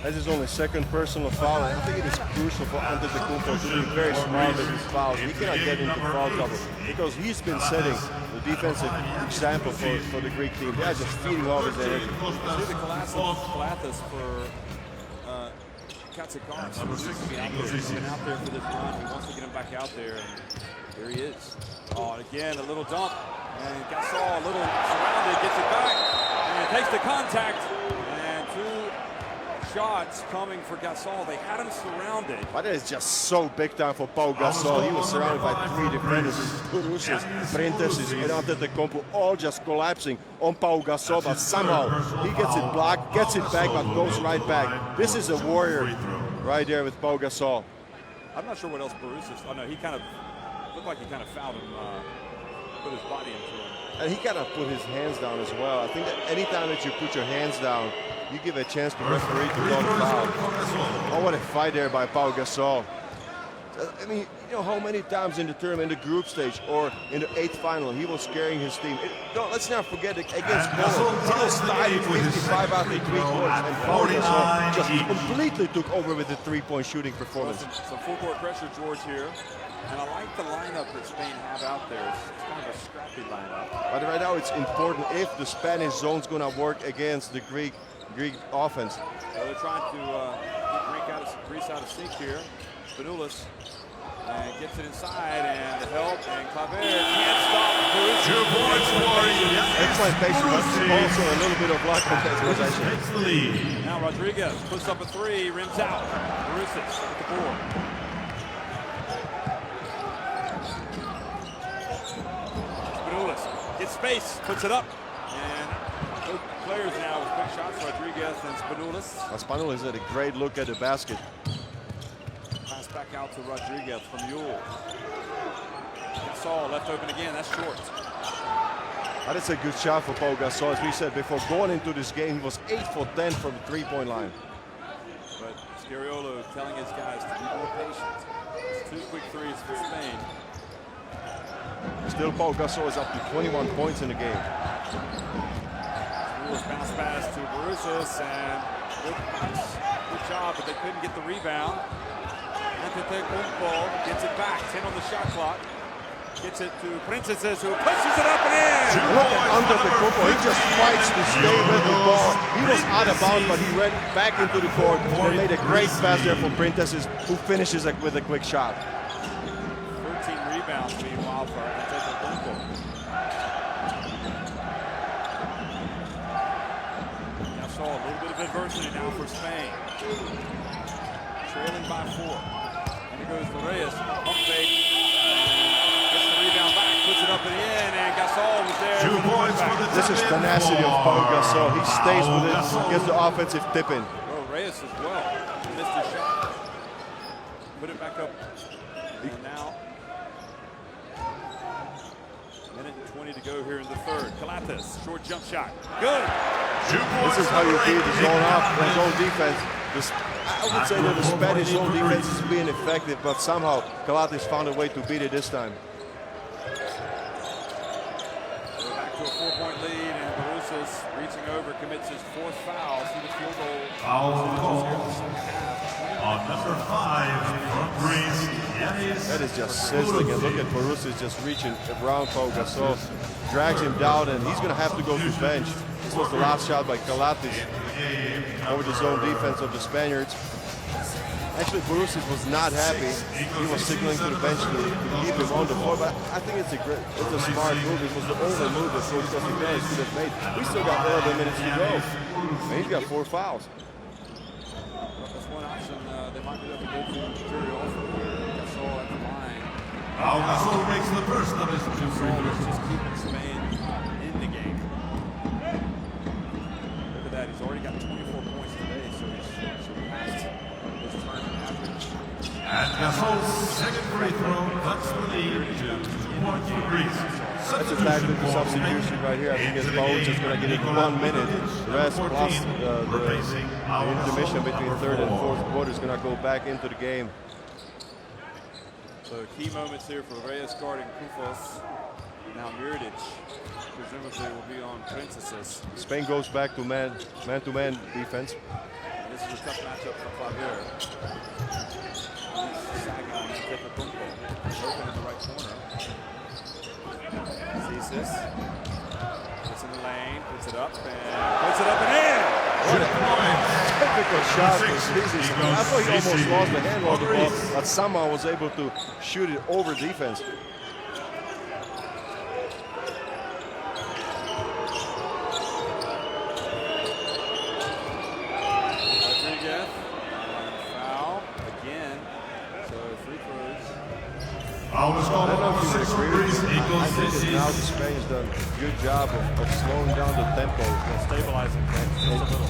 That's his only second personal foul, and I think it is crucial for Antetokounmpo to be very smart with his fouls. He cannot get into foul trouble because he's been setting the defensive example for the Greek team. They're just feeding off his energy. See the Calathis for Katsikaris. He's been out there for this run. He wants to get him back out there, and there he is. Oh, and again, a little dump. And Gasol, a little surrounded, gets it back, and takes the contact. And 2 shots coming for Gasol. They had him surrounded. But it is just so big time for Pau Gasol. He was surrounded by 3 defenders. Borussia, Printesses, and Antetokounmpo all just collapsing on Pau Gasol. But somehow he gets it blocked, gets it back, but goes right back. This is a warrior right there with Pau Gasol. I'm not sure what else Borussia's. Oh no, he kind of looked like he kind of fouled him, put his body into him. And he kind of put his hands down as well. I think that anytime that you put your hands down, you give a chance to referee to call the foul. Oh, what a fight there by Pau Gasol. I mean, you know how many times in the tournament, in the group stage or in the 8th final, he was carrying his team. Let's not forget that against Poland, he was tied with 55 after 3 quarters, and Pau Gasol just completely took over with the 3-point shooting performance. Some full court pressure, George, here. And I like the lineup that Spain have out there. It's kind of a scrappy lineup. But right now it's important if the Spanish zone's going to work against the Greek offense. So they're trying to get Greece out of sync here. Spanoulis and gets it inside, and the help, and Claver can't stop. 2 points for Giannis. Excellent patience, but also a little bit of luck on that possession. Takes the lead. Now Rodriguez puts up a 3, rims out. Borussia at the board. Gets space, puts it up, and both players now with quick shots, Rodriguez and Spanoulis. Spanoulis had a great look at the basket. Pass back out to Rodriguez from Yule. Gasol left open again, that's short. That is a good shot for Pau Gasol. As we said before, going into this game, he was 8 for 10 from the 3-point line. But Scariolo telling his guys to be more patient. It's 2 quick threes for Spain. Still, Pau Gasol is up to 21 points in the game. Bounce pass to Borussia, and good job, but they couldn't get the rebound. Antetokounmpo gets it back, 10 on the shot clock. Gets it to Princesses, who pushes it up and in. Look at Antetokounmpo, he just fights to stay with the ball. He was out of bounds, but he ran back into the court and made a great pass there from Princesses, who finishes it with a quick shot. 13 rebounds, meanwhile, for Antetokounmpo. Now saw a little bit of adversity now for Spain. Trailing by 4. And here goes Reyes, pump fake. Gets the rebound back, puts it up and in, and Gasol was there. 2 points for the This is tenacity of Pau Gasol. He stays with it, gets the offensive tip in. Oh, Reyes as well. Missed his shot. Put it back up. And now, minute and 20 to go here in the 3rd. Calathis, short jump shot. Good. This is how you beat the zone off, the zone defense. I would say that the Spanish zone defense is being effective, but somehow Calathis found a way to beat it this time. We're back to a 4-point lead, and Borussia's reaching over, commits his 4th foul. See the field goal. Foul call on number 5 from Greece, Giannis. That is just sizzling, and look at Borussia just reaching around Pau Gasol, drags him down, and he's going to have to go to the bench. This was the last shot by Calathis over the zone defense of the Spaniards. Actually, Borussia was not happy. He was signaling to the bench to keep him on the floor, but I think it's a smart move. It was the only move that Coach Castellanos could have made. We still got 11 minutes to go, and he's got 4 fouls. That's one option. They might be able to go to jury also. Gasol at the line. Gasol makes the first of his 2 free Gasol is throws. just keeping Spain in the game. Gasol's second free throw cuts the lead to 2 points for Greece. That's a tactical substitution right here. I think his coach is going to give it 1 minute. The rest plus the intermission between third and fourth quarter is going to go back into the game. So key moments here for Reyes guarding Kufos. Now Mirdic presumably will be on Princesses. Spain goes back to man-to-man defense. This is a tough matchup for Claver. Sagging on Antetokounmpo. Open in the right corner. Sees this. Gets in the lane, puts it up, and in! What a typical shot for Zizi. I thought he almost lost the handle on the ball, but somehow was able to shoot it over defense. Rodriguez, foul again. So free throws. I don't know if you agree with me. I think that now the Spain's done a good job of slowing down the tempo. Stabilizing things a little.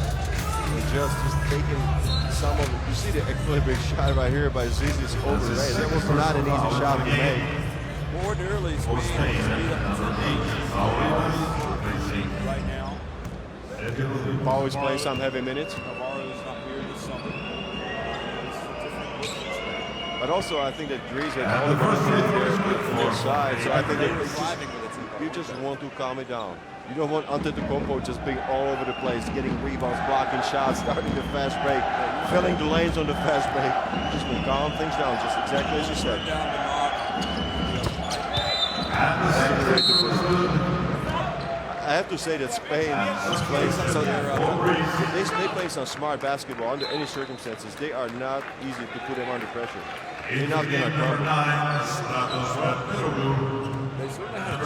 And just taking some of it. You see the equilibrium shot right here by Zizi's over the That was not an easy shot to make. More early speed up right now. Always play some heavy minutes. Navarro's not here this summer. But also, I think that Greece had all the first here on side, so I think that you just want to calm it down. You don't want Antetokounmpo just being all over the place, getting rebounds, blocking shots, starting the fast break, filling the lanes on the fast break. Just want to calm things down, just exactly as you said. I have to say that Spain is playing they play some smart basketball under any circumstances. They are not easy to put them under pressure. They're not going to crumble. They certainly had a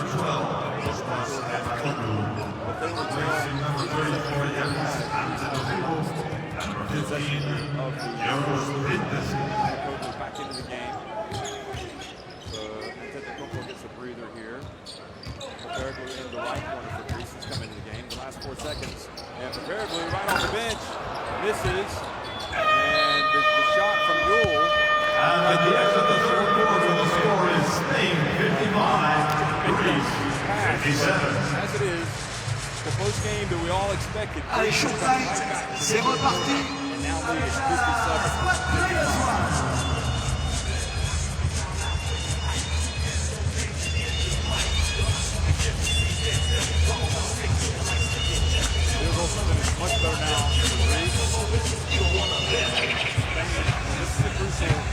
back into the game. So Antetokounmpo gets a breather here. Preferably in the right corner for Greece. He's coming into the game. The last 4 seconds. And preferably right off the bench. Misses. And the shot from Yule. At the end of the third quarter, the score is Spain 55, Greece 57. As it is, the first game that we all expected. Allez, showtime, c'est reparti. And now lead is 57-55. Much better now for Greece. This is a crucial position.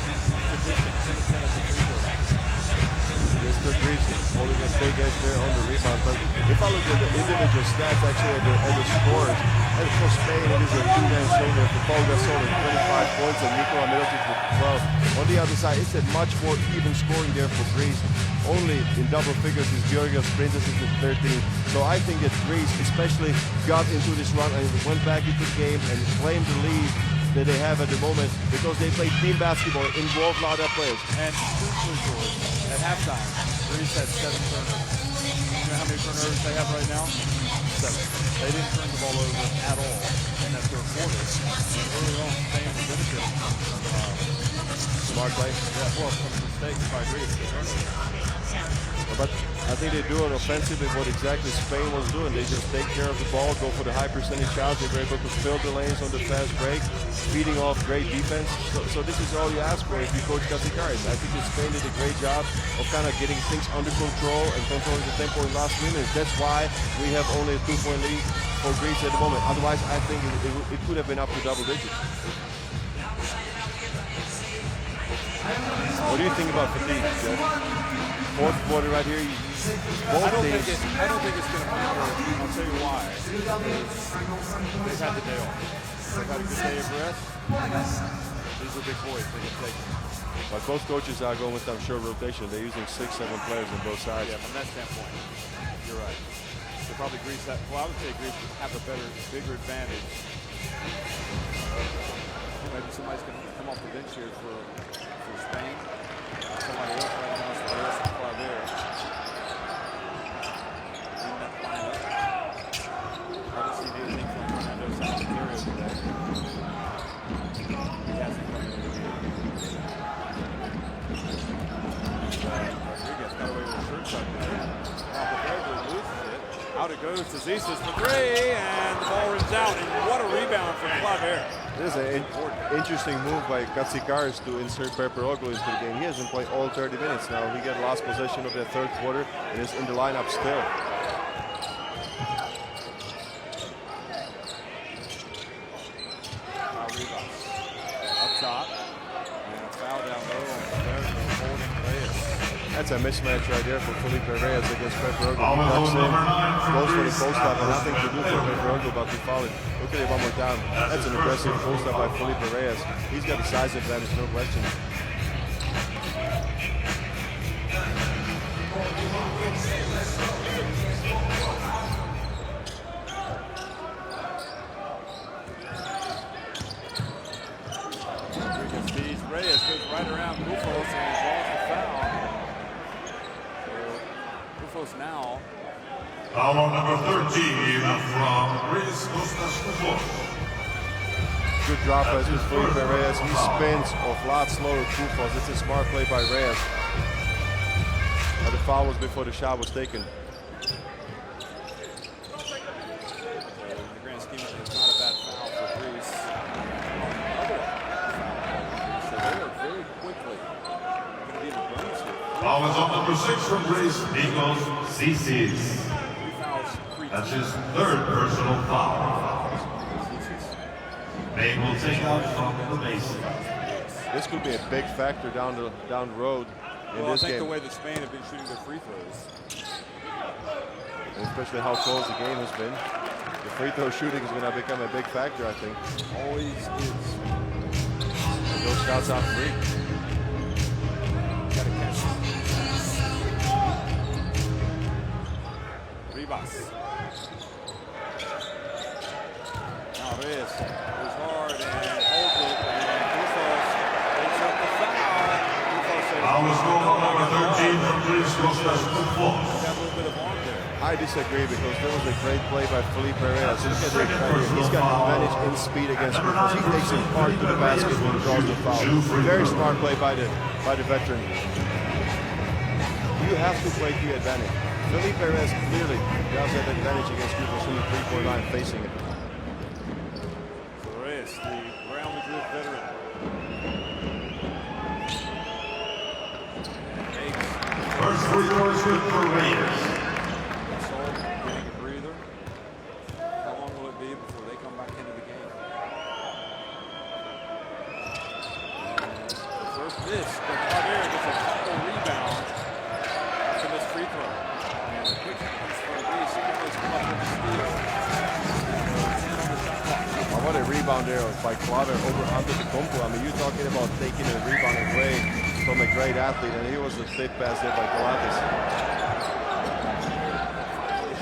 Yes, the Greece holding a big edge there on the rebound. But if I look at the individual stats, actually at the scores, and for Spain it is a two-man shoulder. For Paul Gasol with 25 points and Nikola Mirotic with 12. On the other side, it's a much more even scoring there for Greece. Only in double figures is Georgios Princesses with 13. So I think that Greece especially got into this run and went back into the game and claimed the lead that they have at the moment because they play team basketball, involved a lot of players. And crucially, George, at halftime, Greece had 7 turnovers. You know how many turnovers they have right now? 7. They didn't turn the ball over at all in that third quarter. And early on, Spain was benefiting from smart play. Yeah, well, from mistakes by Greece. But I think they do it offensively what exactly Spain was doing. They just take care of the ball, go for the high percentage shots. They were able to fill the lanes on the fast break, feeding off great defense. So this is all you ask for if you coach Casikaris. I think that Spain did a great job of kind of getting things under control and controlling the tempo in the last 3 minutes. That's why we have only a 2-point lead for Greece at the moment. Otherwise, I think it could have been up to double digits. What do you think about fatigue, Jeff? Fourth quarter right here. I don't think it's going to matter. I'll tell you why. They've had the day off. They've had a good day of rest. These are big boys. They can take it. But both coaches are going with some short rotation. They're using 6-7 players on both sides. Yeah, from that standpoint, you're right. So probably Greece I would say Greece would have a bigger advantage. Maybe somebody's going to come off the bench here for Spain. Somebody else right now is the rest of the there. In that lineup. I didn't see anything from Fernando Santiago today. He hasn't come into the game. Out it goes to Zisas for three, and the ball rims out, and what a rebound from Claver. This is an interesting move by Katsikaris to insert Peperoglu into the game. He hasn't played all 30 minutes now. He got last possession of the third quarter and is in the lineup still. Up top, and a foul down low on holding Reyes. That's a mismatch right there for Felipe Reyes against Peperoglu. He ducks in, goes for the post up, and nothing to do for Peperoglu but to foul it. Look at it one more time. That's an aggressive post up by Felipe Reyes. He's got a size advantage, no question. Reyes goes right around Bufos and draws the foul. Bufos now. Foul on number 13 from Reyes Costas Bufos. Good drop pass with Felipe Reyes. He spins off lot slow with Bufos. It's a smart play by Reyes. But the foul was before the shot was taken. In the grand scheme of things, not a bad foul for Greece. So they are very quickly going to be in the bonus here. Foul is on number 6 from Greece, Nikos Zisas. That's his third personal foul. They will take out from the basin. This could be a big factor down the road in Well, this I think game. the way that Spain have been shooting their free throws. And especially how close the game has been. The free throw shooting is going to become a big factor, I think. Always is. And those shots are free. Got to catch it. Ribas. Now Reyes goes hard and holds it, and Bufos takes up the foul. Foul is called on number 13 from Greece, Costas Bufos. I disagree because there was a great play by Felipe Reyes. He's got an advantage in speed against Bufos. He takes him hard to the basket when he draws the foul. Very smart play by the veteran. You have to play to your advantage. Felipe Reyes clearly does have advantage against Bufos from the 3-point line facing it. So Reyes, the Real Madrid veteran. First free throw is good for Reyes. Getting a breather. How long will it be before they come back into the game? And the first miss, but Claver gets a couple rebound for this free throw. And the quick comes from Greece. He gets come up with the steal. Oh, what a rebound there by Claver over under the Compo. I mean, you're talking about taking a rebound away from a great athlete, and he was a fit pass there by Galatas.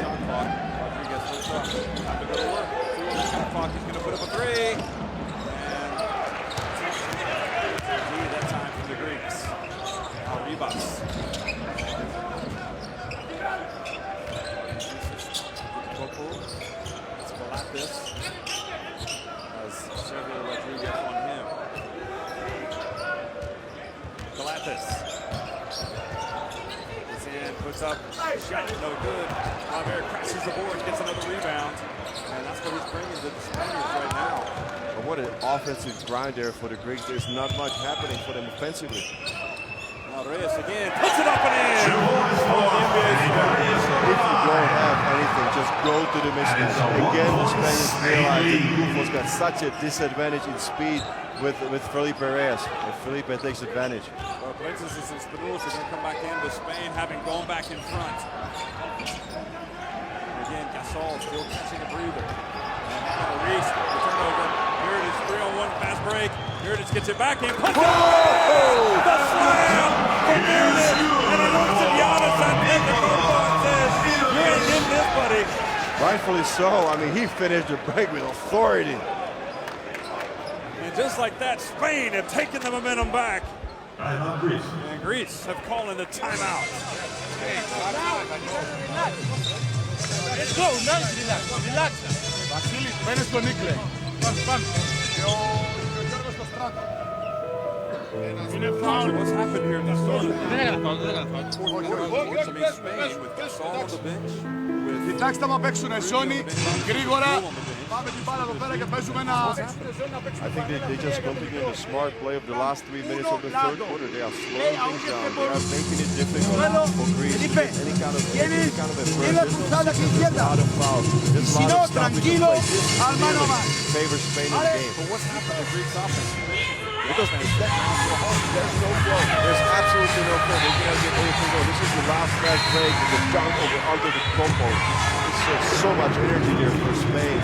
Shot clock. Rodriguez looks up. Time to go to work. 2 on the shot clock. He's going to put up a three. And that time from the Greeks. Now Ribas. It's Galatas. Has Sergio Rodriguez on him. Galatas. Gets in, puts up, shot, no good. Claver crashes the board, gets another rebound. And that's what he's bringing to the Spaniards right now. But what an offensive grind there for the Greeks. There's not much happening for them offensively. Now Reyes again, puts it up and in. If you don't have anything, just go to the mismatch. Again, the Spaniards realize that Bufos got such a disadvantage in speed with Felipe Reyes. And Felipe takes advantage. Well, Princess and Spinoza are going to come back into Spain, having gone back in front. And again, Gasol still catching a breather. And now Reese, the turnover. Here it is, 3-on-1 fast break. Here it is, gets it back in. Puts it up! The slam from Meredith. And he looks at Giannis and the court says, you ain't getting this, buddy. Rightfully so. I mean, he finished the break with authority. And just like that, Spain have taken the momentum back. Greece. And Greece have called in the timeout. Let's go, nice, relax. Vasily, ven στο Νίκλε. Πάμε. Είναι φάουλ. What's happened here in the start? Spain with Gasol on the bench. Κοιτάξτε άμα παίξουνε ζώνη γρήγορα. Πάμε την μπάλα εδώ πέρα και παίζουμε ένα... I think they just continue the smart play of the last 3 minutes of the third quarter. They are slowing things down. They are making it difficult for Greece to get any kind of advantage. There's a lot of fouls. There's a lot of stoppage of play. This clearly favors Spain in the game. But what's happened to Greece's offense? Because there's no flow. There's absolutely no flow. They cannot get anything going. This is the last fast break with the dunk over under the combo. It's so much energy there for Spain.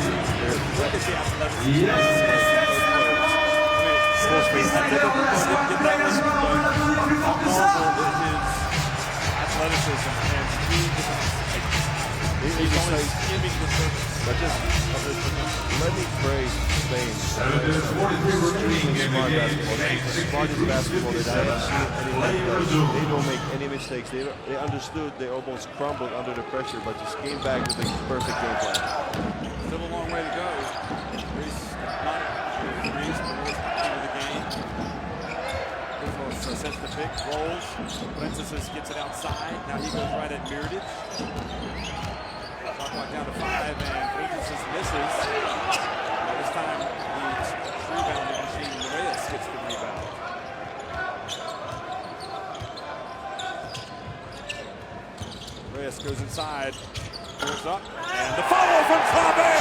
Let me praise Spain. Smartest basketball that I have seen anyone play. They don't make any mistakes. They understood. They almost crumbled under the pressure, but just came back with a perfect game plan. Still a long way to go. Greece into the game. Sets the pick, rolls. Francis gets it outside. Now he goes right at Mirdich. Clock down to 5, and Francis misses. This time, the rebounding machine, Reyes gets the rebound. Reyes goes inside, goes up, and the follow from Claver,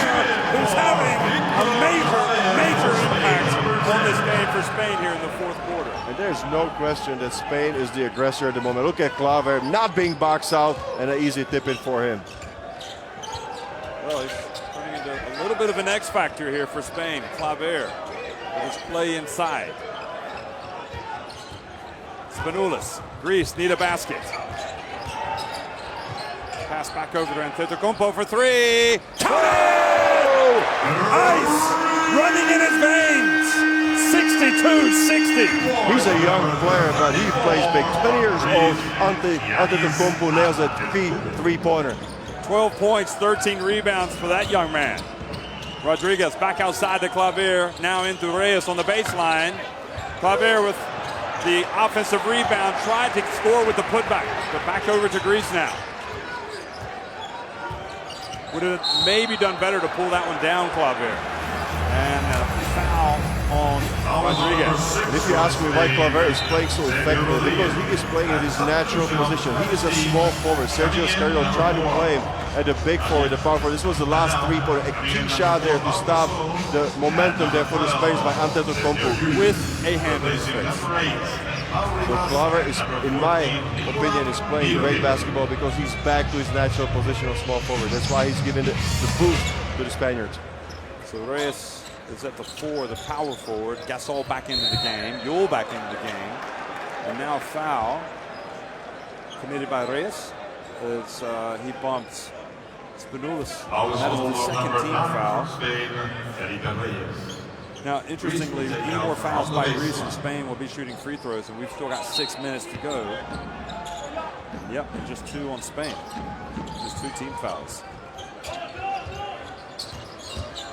who's having a major impact on this game for Spain here in the fourth quarter. And there's no question that Spain is the aggressor at the moment. Look at Claver not being boxed out, and an easy tip in for him. Well, he's turning into a little bit of an X factor here for Spain. Claver with his play inside. Spanoulis, Greece need a basket. Pass back over to Antetokounmpo for 3. Oh! Ice running in his veins. 62-60. He's a young player, but he plays big. 20 years old. Antetokounmpo nails a three-pointer. 12 points, 13 rebounds for that young man. Rodriguez back outside to Claver, now into Reyes on the baseline. Claver with the offensive rebound, tried to score with the putback, but back over to Greece now. Would have maybe done better to pull that one down, Claver. And a foul on Rodriguez. And if you ask me why Claver is playing so effectively, because he is playing in his natural position. He is a small forward. Sergio Scario tried to play him at the big forward, the power forward. This was the last three-pointer. A key shot there to stop the momentum there for the Spain by Antetokounmpo with a hand in his face. But Claver is, in my opinion, is playing great basketball because he's back to his natural position of small forward. That's why he's giving the boost to the Spaniards. So Reyes is at the 4, the power forward. Gasol back into the game. Yule back into the game. And now a foul committed by Reyes as he bumps Spanoulis. That is the second team foul. Now, interestingly, any more fouls by Greece and Spain will be shooting free throws, and we've still got 6 minutes to go. Yep, and just 2 on Spain. Just 2 team fouls.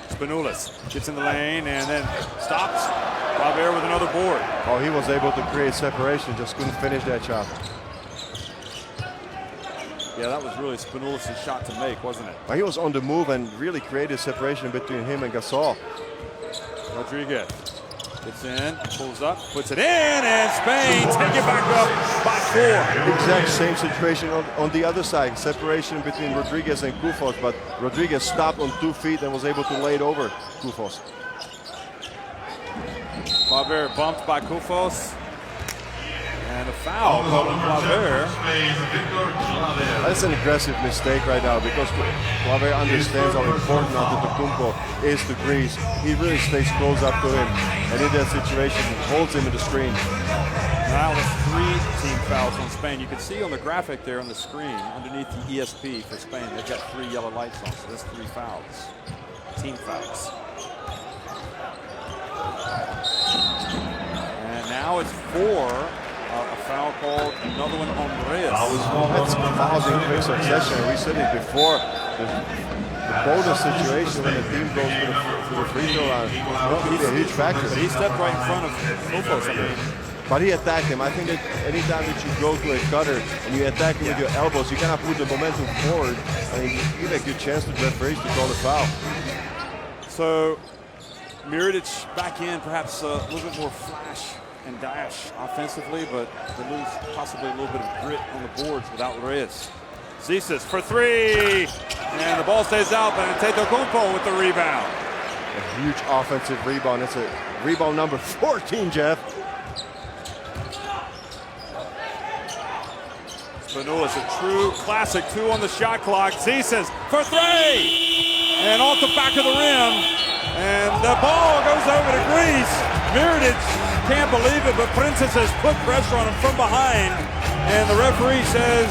Spanoulis gets in the lane and then stops. Claver with another board. Oh, he was able to create separation, just couldn't finish that shot. Yeah, that was really Spanoulis' shot to make, wasn't it? He was on the move and really created separation between him and Gasol. Rodriguez gets in, pulls up, puts it in, and Spain take it back up by 4. Exact same situation on the other side. Separation between Rodriguez and Koufos, but Rodriguez stopped on 2 feet and was able to lay it over Koufos. Claver bumped by Koufos. And a foul called on Claver. That's an aggressive mistake right now because Claver understands how important Antetokounmpo is to Greece. He really stays close up to him, and in that situation, he holds him in the screen. Now with 3 team fouls on Spain. You can see on the graphic there on the screen underneath the ESP for Spain, they've got 3 yellow lights on, so that's 3 fouls, team fouls. And now it's 4. A foul called, another one on Reyes. That's fouls in quick succession. We said it before. The bonus situation when the team goes to the free throw line will be a huge factor. But he stepped right in front of Koufos. I mean, But he attacked him. I think that anytime that you go to a cutter and you attack him with your elbows, you cannot put the momentum forward. I mean, you give a good chance to the referees to call the foul. So Miridic back in, perhaps a little bit more flash and dash offensively, but they lose possibly a little bit of grit on the boards without Reyes. Zisas for three, and the ball stays out, but Antetokounmpo with the rebound. A huge offensive rebound. It's a rebound number 14, Jeff. Spanulis, a true classic, 2 on the shot clock. Zisas for three, and off the back of the rim, and the ball goes over to Greece. Miridic can't believe it, but Princess has put pressure on him from behind, and the referee says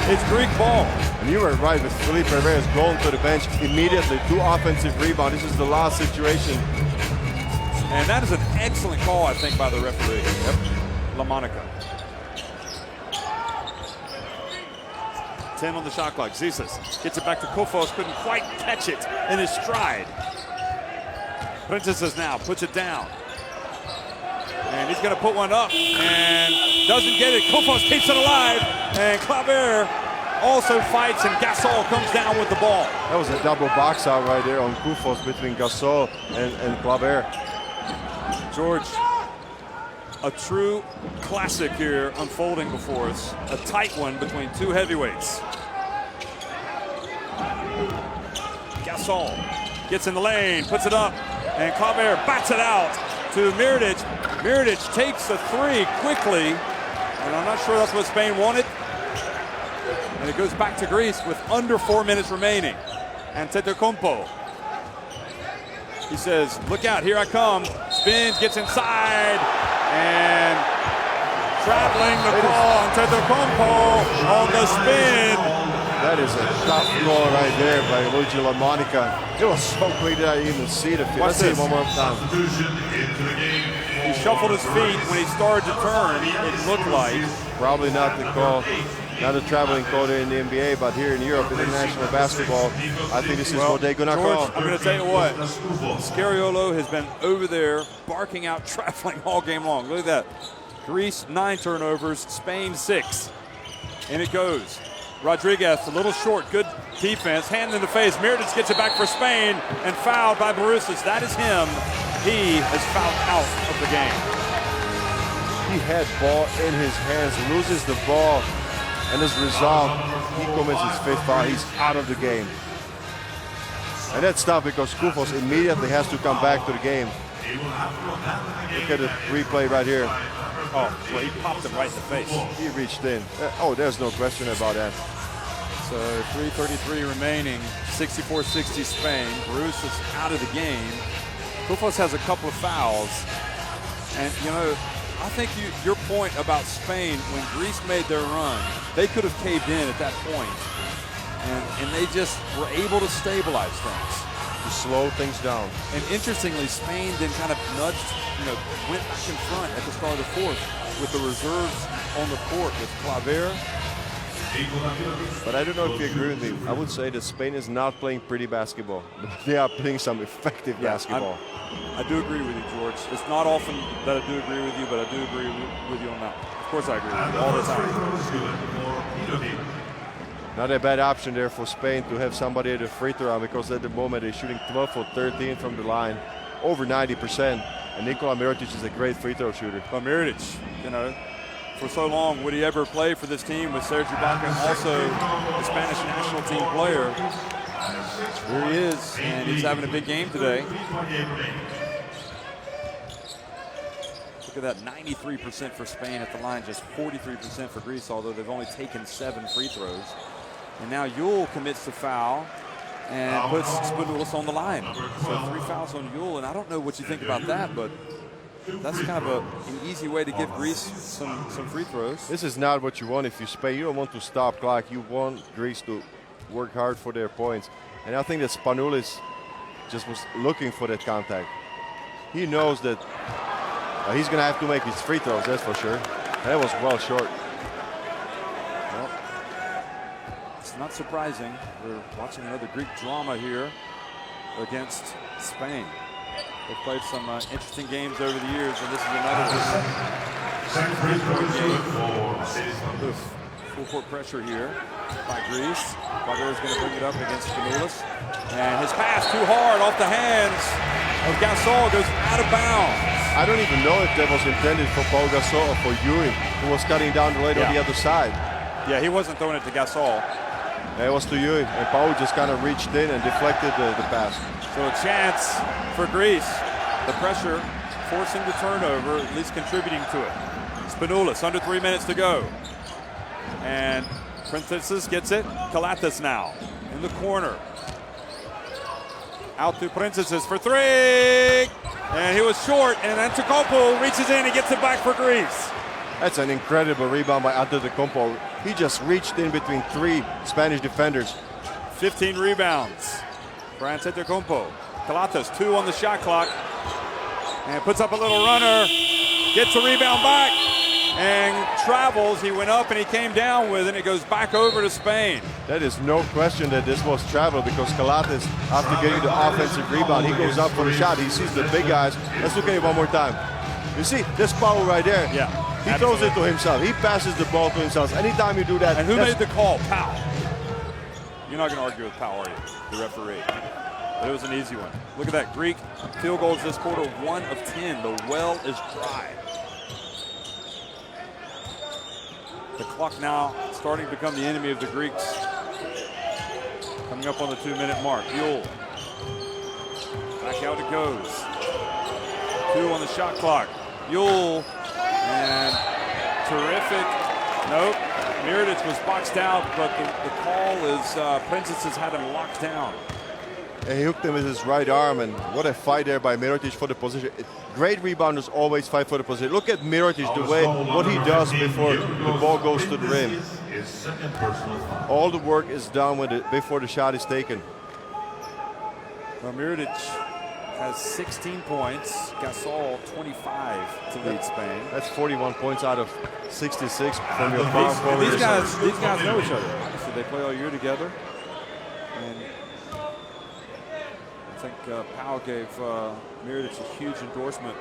it's Greek ball. And you were right with Felipe Reyes going to the bench immediately. 2 offensive rebounds. This is the last situation. And that is an excellent call, I think, by the referee. Yep. LaMonica. 10 on the shot clock. Zisas gets it back to Kofos. Couldn't quite catch it in his stride. Princess now puts it down. And he's going to put one up and doesn't get it. Kofos keeps it alive. And Claver also fights, and Gasol comes down with the ball. That was a double box out right there on Kufos between Gasol and Claver. George, a true classic here unfolding before us. A tight one between 2 heavyweights. Gasol gets in the lane, puts it up, and Claver bats it out to Miridic. Miridic takes the 3 quickly, and I'm not sure that's what Spain wanted. And it goes back to Greece with under 4 minutes remaining. Antetokounmpo. He says, look out, here I come. Spins, gets inside, and traveling the call. Antetokounmpo on the spin. That is a tough goal right there by Luigi LaMonica. It was so quick that I didn't even see the field. Let's see it one more time. He shuffled his feet when he started to turn, it looked like. Probably not the call, not a traveling call there in the NBA, but here in Europe, international basketball, I think this is what they're gonna call. I'm gonna tell you what, Scariolo has been over there barking out traveling all game long. Look at that. Greece 9 turnovers, Spain 6. And it goes. Rodriguez, a little short, good defense, hand in the face. Miridic gets it back for Spain and fouled by Barousas. That is him. He is fouled out of the game. He had ball in his hands, loses the ball, and as a result, he commits his 5th foul. He's out of the game. And that's tough because Kufos immediately has to come back to the game. Look at the replay right here. Oh, well, he popped him right in the face. He reached in. Oh, there's no question about that. So 3:33 remaining, 64-60 Spain. Bruce is out of the game. Kufos has a couple of fouls. And, you know, I think your point about Spain, when Greece made their run, they could have caved in at that point. And they just were able to stabilize things. To slow things down. And interestingly, Spain then kind of nudged, went back in front at the start of the 4th with the reserves on the court with Claver. But I don't know if you agree with me. I would say that Spain is not playing pretty basketball. They are playing some effective basketball. I do agree with you, George. It's not often that I do agree with you, but I do agree with you on that. Of course I agree with you all the time. Not a bad option there for Spain to have somebody at the free throw line, because at the moment they're shooting 12 for 13 from the line, over 90%. And Nikola Mirotic is a great free throw shooter. Well, Mirotic, for so long, would he ever play for this team with Serge Ibaka, also the Spanish national team player? Here he is, and he's having a big game today. Look at that, 93% for Spain at the line, just 43% for Greece, although they've only taken 7 free throws. And now Yule commits the foul and puts Spanulis on the line. So 3 fouls on Yule, and I don't know what you think about that, but that's kind of an easy way to give Greece some free throws. This is not what you want if you Spain. You don't want to stop clock. You want Greece to work hard for their points. And I think that Spanulis just was looking for that contact. He knows that he's going to have to make his free throws, that's for sure. That was well short. Well, it's not surprising. We're watching another Greek drama here against Spain. They've played some interesting games over the years, and this is another one. Second free throw is good for City Thunder. Full court pressure here by Greece. Butler is going to bring it up against Spanoulis. And his pass too hard off the hands of Gasol, goes out of bounds. I don't even know if that was intended for Paul Gasol or for Ewing, who was cutting down the lane on the other side. Yeah, he wasn't throwing it to Gasol. It was to Ewing, and Paul just kind of reached in and deflected the pass. So a chance for Greece. The pressure forcing the turnover, at least contributing to it. Spanoulis, under 3 minutes to go. And Princesses gets it. Kalathis now in the corner. Out to Princesses for three. And he was short, and Antetokounmpo reaches in and gets it back for Greece. That's an incredible rebound by Antetokounmpo. He just reached in between three Spanish defenders. 15 rebounds for Antetokounmpo. Kalathis, 2 on the shot clock. And puts up a little runner. Gets a rebound back. And travels. He went up and he came down with it. And it goes back over to Spain. That is no question that this was travel, because Kalathis, after getting the offensive rebound, he goes up for the shot. He sees the big guys. Let's look at it one more time. You see, this power right there. Yeah. He throws it to himself. He passes the ball to himself. Anytime you do that. And who made the call? Powell. You're not going to argue with Powell, are you? The referee. But it was an easy one. Look at that. Greek field goals this quarter, 1 of 10. The well is dry. The clock now starting to become the enemy of the Greeks. Coming up on the 2-minute mark. Yule. Back out it goes. 2 on the shot clock. Yule. And terrific. Nope. Mirotic was boxed out, but the call is Princesses had him locked down. And he hooked him with his right arm, and what a fight there by Mirotic for the position. Great rebounders always fight for the position. Look at Mirotic, the way what he does before the ball goes to the rim. All the work is done with it before the shot is taken. Well, Mirotic has 16 points. Gasol 25 to lead Spain. That's 41 points out of 66 from your power forward. These guys know each other. Obviously, they play all year together. And I think Powell gave Mirotic a huge endorsement,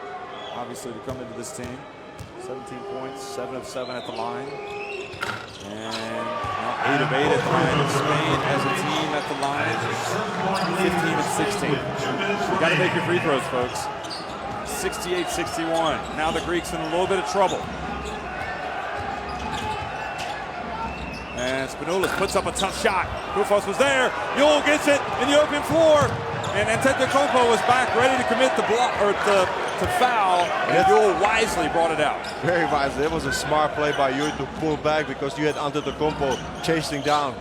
obviously, to come into this team. 17 points, 7 of 7 at the line. And now 8 of 8 at the line. Spain as a team at the line, 15 of 16. You got to make your free throws, folks. 68-61. Now the Greeks in a little bit of trouble. And Spanoulis puts up a tough shot. Koufos was there. Yule gets it in the open floor. And Antetokounmpo was back, ready to commit the block or to foul. And Yule wisely brought it out. Very wisely. It was a smart play by Yule to pull back, because you had Antetokounmpo chasing down.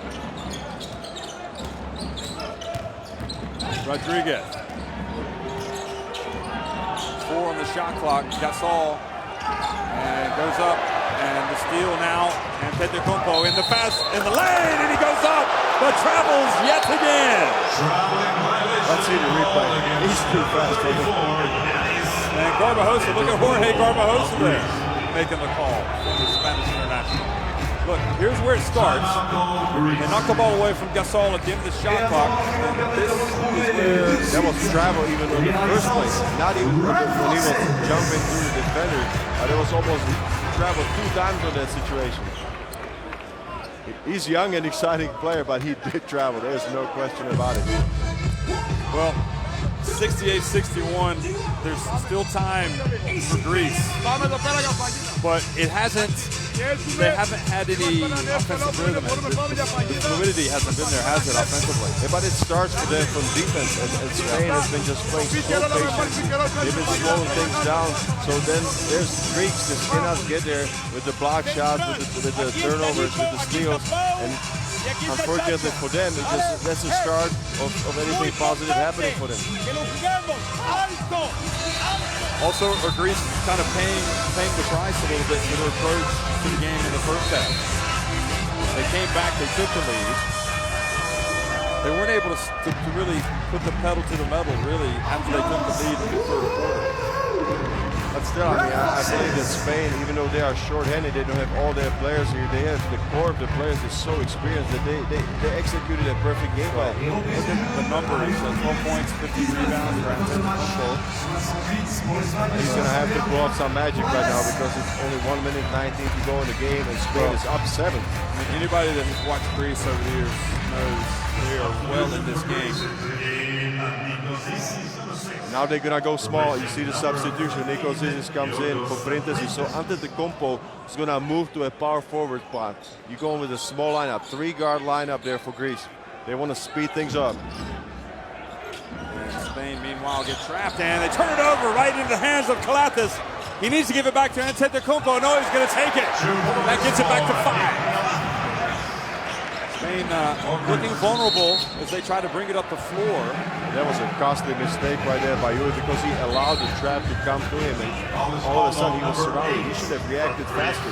Rodriguez. 4 on the shot clock. Gasol. And goes up. And the steal now. Antetokounmpo in the pass in the lane. And he goes up, but travels yet again. Let's see the replay. He's too fast for him. And Garbajosa, look at Jorge Garbajosa there, making the call from the Spanish international. Look, here's where it starts. They knock the ball away from Gasol at the end of the shot clock. And this is where that was travel even in the first place. Not even when he was jumping through the defender. It was almost travel 2 times in that situation. He's a young and exciting player, but he did travel. There's no question about it. Well, 68-61. There's still time for Greece, but it hasn't. They haven't had any offensive rhythm. The fluidity hasn't been there, has it, offensively? Yeah, but it starts for them from defense, and Spain has been just playing so patient. They've been slowing things down. So then there's Greeks that cannot get there with the block shots, with the turnovers, with the steals, and unfortunately for them, that's the start of anything positive happening for them. Also, are Greece kind of paying the price a little bit for their approach to the game in the first half? They came back, they took the lead. They weren't able to really put the pedal to the metal, really, after they took the lead in the third quarter. But still, I mean, I believe that Spain, even though they are short-handed, they don't have all their players here. They have the core of the players is so experienced that they executed a perfect game plan. Look at the numbers: 12 points, 50 rebounds for Antetokounmpo. He's going to have to pull off some magic right now because it's only 1 minute 19 to go in the game, and Spain is up 7. I mean, anybody that has watched Greece over the years knows they are well in this game. Now they're going to go small. You see the substitution. Nico Zizis comes in for Printers. So Antetokounmpo is going to move to a power forward spot. You're going with a small lineup, 3-guard lineup there for Greece. They want to speed things up. And Spain, meanwhile, get trapped, and they turn it over right into the hands of Kalathis. He needs to give it back to Antetokounmpo. No, he's going to take it. That gets it back to 5. Spain looking vulnerable as they try to bring it up the floor. That was a costly mistake right there by Yuri because he allowed the trap to come to him, and all of a sudden he was surrounded. He should have reacted faster.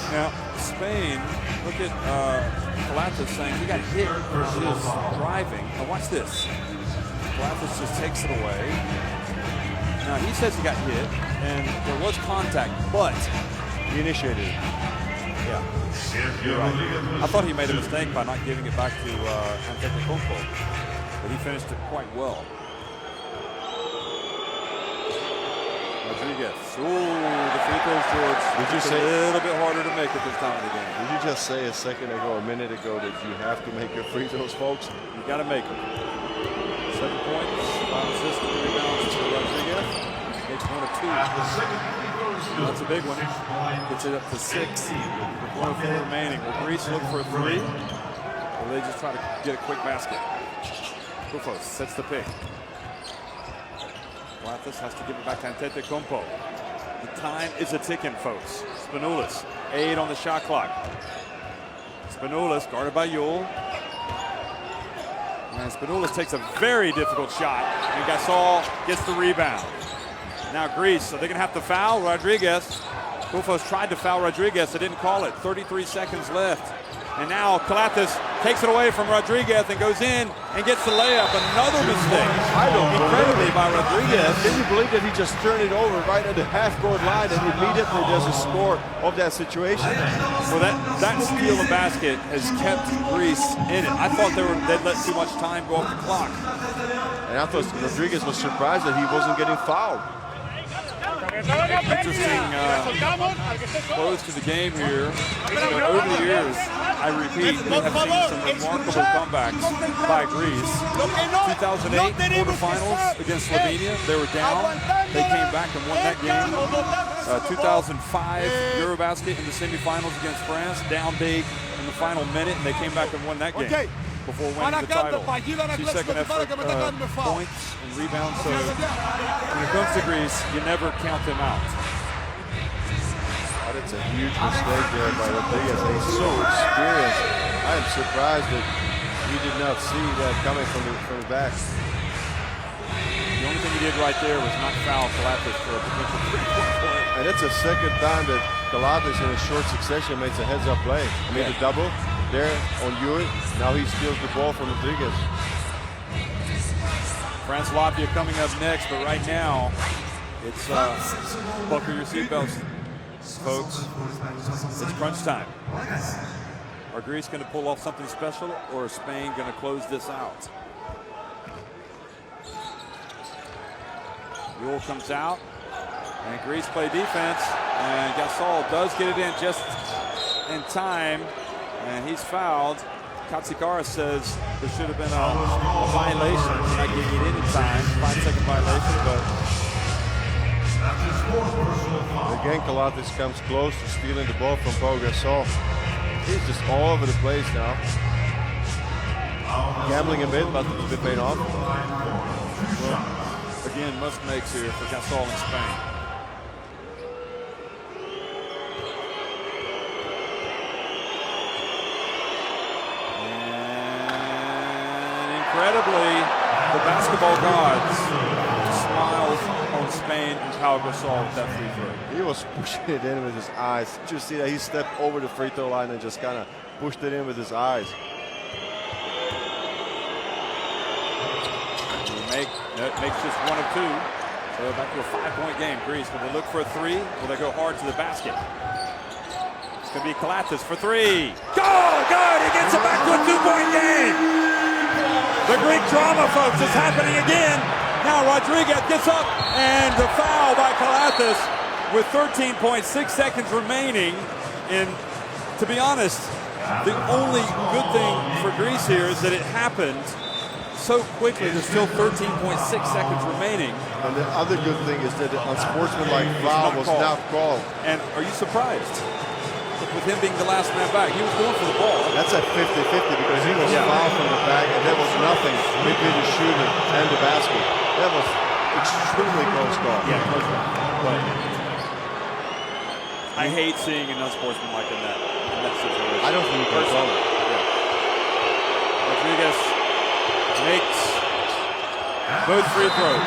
Now, Spain, look at Kalathis saying he got hit as he was driving. Now watch this. Kalathis just takes it away. Now he says he got hit, and there was contact, but he initiated it. Yeah, you're right. I thought he made a mistake by not giving it back to Antetokounmpo, but he finished it quite well. Rodriguez. Ooh, the free throws, George. Did you say a little bit harder to make at this time of the game? Did you just say a minute ago, that you have to make your free throws, folks? You got to make them. 7 points, 5 assists, 3 rebounds for Rodriguez. Makes 1 of 2. That's a big one. Gets it up to 6. 1 remaining. Will Greece look for a 3? Or will they just try to get a quick basket? Koufos sets the pick. Kalathis has to give it back to Antetokounmpo. The time is a ticking, folks. Spanoulis, 8 on the shot clock. Spanoulis guarded by Yule. And Spanoulis takes a very difficult shot. And Gasol gets the rebound. Now Greece, so they're going to have to foul Rodriguez. Koufos tried to foul Rodriguez. They didn't call it. 33 seconds left. And now Kalathis takes it away from Rodriguez and goes in and gets the layup. Another mistake. Incredibly by Rodriguez. Can you believe that he just turned it over right at the half-court line and immediately there's a score of that situation? Well, that steal of basket has kept Greece in it. I thought they'd let too much time go off the clock. And I thought Rodriguez was surprised that he wasn't getting fouled. Interesting close to the game here. Over the years, I repeat, we have seen some remarkable comebacks by Greece. 2008 quarterfinals against Slovenia, they were down. They came back and won that game. 2005 EuroBasket in the semifinals against France, down big in the final minute, and they came back and won that game before winning the title. 2-second effort points and rebounds. So when it comes to Greece, you never count them out. But it's a huge mistake there by Rodriguez. He's so experienced. I am surprised that he did not see that coming from the back. The only thing he did right there was not foul Kalathis for a potential 3-point play. And it's the second time that Kalathis in a short succession makes a heads-up play. I mean, the double there on Yuri. Now he steals the ball from Rodriguez. France Latvia coming up next, but right now it's buckle your seatbelts, folks. It's crunch time. Are Greece going to pull off something special, or is Spain going to close this out? Yule comes out, and Greece play defense, and Gasol does get it in just in time, and he's fouled. Katsikara says there should have been a violation for not getting it in time, 5-second violation, but again, Kalathis comes close to stealing the ball from Pau Gasol. He's just all over the place now. Gambling a bit, but it's been paid off. Well, again, must-makes here for Gasol in Spain. Incredibly, the basketball gods smiled on Spain and Pau Gasol with that free throw. He was pushing it in with his eyes. Did you see that? He stepped over the free throw line and just kind of pushed it in with his eyes. He makes just 1 of 2. So back to a 5-point game. Greece, will they look for a three? Will they go hard to the basket? It's going to be Kalatis for three. Go! Good! He gets it back to a 2-point game. The Greek drama, folks, is happening again. Now Rodriguez gets up, and the foul by Kalatis with 13.6 seconds remaining. And to be honest, the only good thing for Greece here is that it happened so quickly. There's still 13.6 seconds remaining. And the other good thing is that the unsportsmanlike foul was not called. And are you surprised? With him being the last man back, he was going for the ball. That's at 50-50 because he was fouled from the back, and there was nothing between the shooter and the basket. That was extremely close call. Yeah, close call. But I hate seeing an unsportsmanlike in that situation. I don't think you can call it. Yeah. Rodriguez makes both free throws.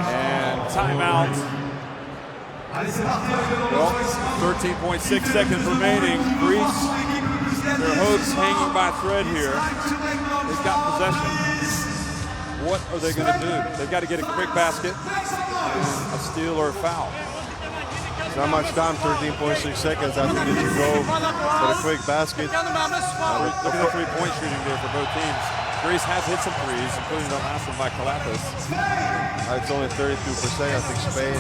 And timeout. Well, 13.6 seconds remaining. Greece, their hopes hanging by a thread here. They've got possession. What are they going to do? They've got to get a quick basket, a steal or a foul. Not much time, 13.6 seconds. I think that you go for a quick basket. Look at the three-point shooting there for both teams. Greece has hit some threes, including the last one by Kalatis. It's only 32%. I think Spain,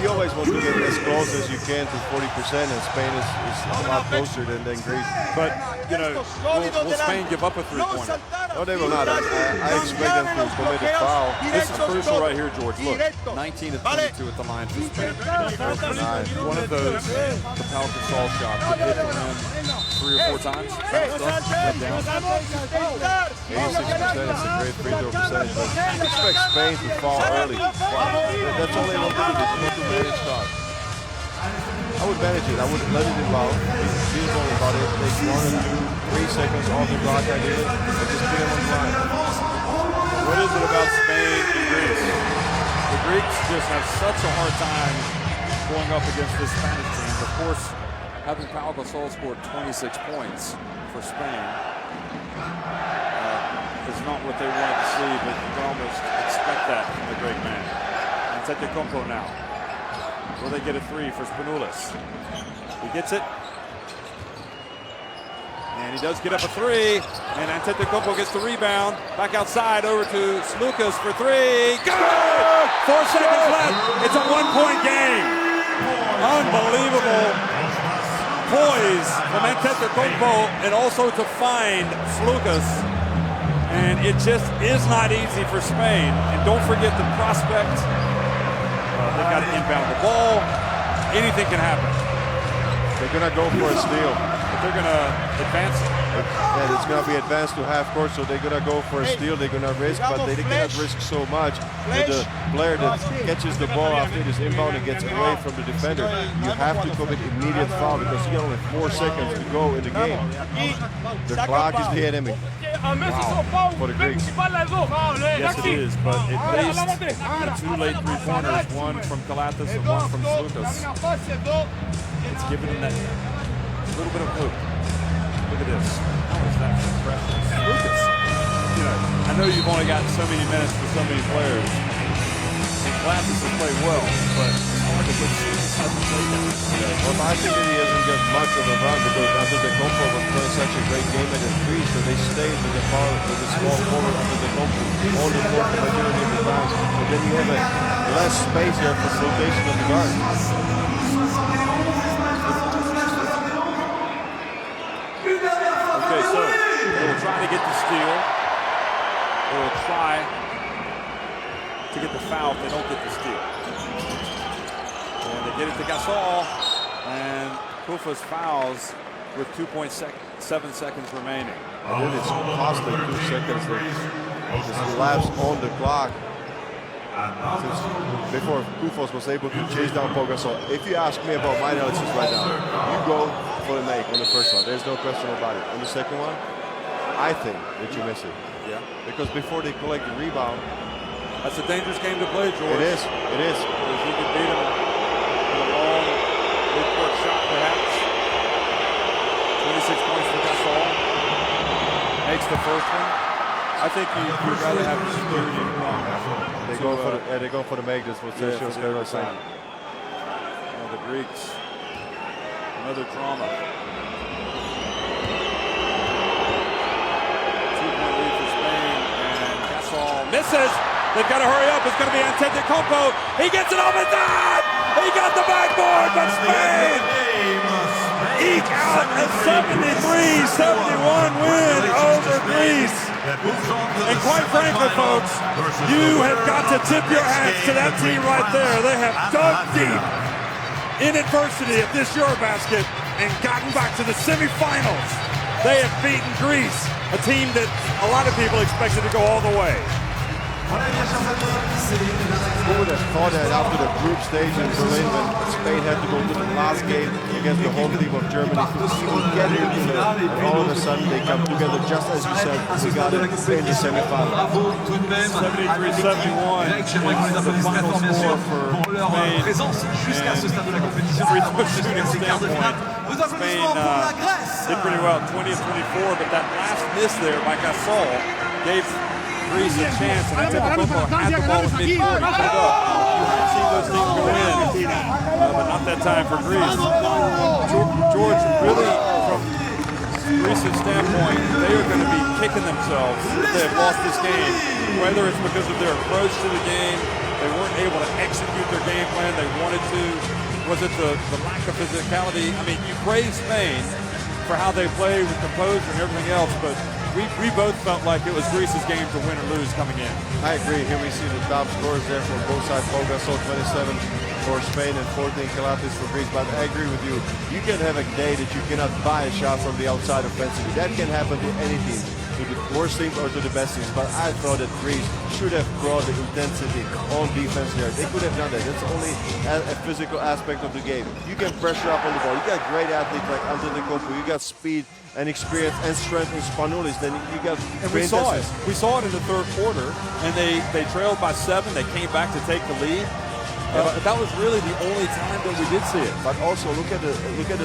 you always want to get as close as you can to 40%, and Spain is a lot closer than Greece. But, you know, will Spain give up a three-pointer? No, they will not. I expect them to commit a foul. This is crucial right here, George. Look, 19 of 22 at the line for Spain. One of those, the Pau Gasol shot, that hit the rim 3 or 4 times. Went down. 86% is a great free throw percentage, but I expect Spain to fall early. That's all they want to do. They just want to manage shot. I would manage it. I would let it involve. Be involved about it. Take 1 or 2, 3 seconds off the clock, ideally, and just put them on the line. What is it about Spain and Greece? The Greeks just have such a hard time going up against this Spanish team. Of course, having Pau Gasol scored 26 points for Spain is not what they wanted to see, but you can almost expect that from the great man. Antetokounmpo now. Will they get a three for Spanoulis? He gets it. And he does get up a three. And Antetokounmpo gets the rebound. Back outside over to Slukas for three. Good! 4 seconds left. It's a 1-point game. Unbelievable poise from Antetokounmpo and also to find Slukas. And it just is not easy for Spain. And don't forget the prospect. They've got to inbound the ball. Anything can happen. They're going to go for a steal. But they're going to advance it. And it's going to be advanced to half court, so they're going to go for a steal. They're going to risk, but they cannot risk so much. With the player that catches the ball after this inbound and gets away from the defender, you have to commit immediate foul because you got only 4 seconds to go in the game. The clock is the enemy. Wow. For the Greeks. Yes, it is, but at least 2 late three-pointers, one from Kalatis and one from Slukas. It's given them that little bit of hope. Look at this. How is that for pressure? Slukas. You know, I know you've only got so many minutes for so many players. And Kalatis has played well, but it's hard to put Slukas hasn't played that. Well, I think that he hasn't got much of a run because Antetokounmpo was playing such a great game at the three, so they stayed with the power, with the small forward Antetokounmpo all the court the majority of the time. And then you have a less space there for rotation of the guard. Okay, so they will try to get the steal. They will try to get the foul if they don't get the steal. And they get it to Gasol, and Koufos fouls with 2.7 seconds remaining. And then it's costly 2 seconds that just lapse on the clock. Since before Koufos was able to chase down Pau Gasol. If you ask me about my analysis right now, you go for the make on the first one. There's no question about it. On the second one, I think that you miss it. Yeah. Because before they collect the rebound, that's a dangerous game to play, George. It is. It is. Because you could beat them with a long mid-court shot, perhaps. 26 points for Gasol. Makes the first one. I think you'd rather have the security in They're going for the make this. What Sergio Scariolo was saying. The Greeks, another trauma. 2-point lead for Spain, and Gasol misses. They've got to hurry up. It's going to be Antetokounmpo. He gets it off his dime. He got the backboard, but Spain eke out a 73-71 win over Greece. And quite frankly, folks, you have got to tip your hats to that team right there. They have dug deep in adversity at this EuroBasket and gotten back to the semifinals. They have beaten Greece, a team that a lot of people expected to go all the way. Who would have thought that after the group stage in Berlin, when Spain had to go to the last game against the home team of Germany to even get into it, and all of a sudden they come together just as you said, we got it in the semifinal. 73-71 is the final score for Spain. Free-throw shooting standpoint, Spain did pretty well, 20 of 24, but that last miss there by Gasol gave Greece a chance, and Antetokounmpo had the ball at midcourt. He pulled up. You have seen those things go in, but not that time for Greece. George, really, from Greece's standpoint, they are going to be kicking themselves if they have lost this game. Whether it's because of their approach to the game, they weren't able to execute their game plan they wanted to. Was it the lack of physicality? I mean, you praise Spain for how they play with composure and everything else, but we both felt like it was Greece's game to win or lose coming in. I agree. Here we see the top scores there for both sides. Pau Gasol 27 for Spain and 14 Kilatis for Greece. But I agree with you. You can have a day that you cannot buy a shot from the outside offensively. That can happen to any team, to the worst teams or to the best teams. But I thought that Greece should have brought the intensity on defense there. They could have done that. That's only a physical aspect of the game. You can pressure up on the ball. You got great athletes like Antetokounmpo. You got speed and experience and strength in Spanoulis. Then you got. And we saw it. We saw it in the third quarter, and they trailed by 7. They came back to take the lead. That was really the only time that we did see it. But also look at the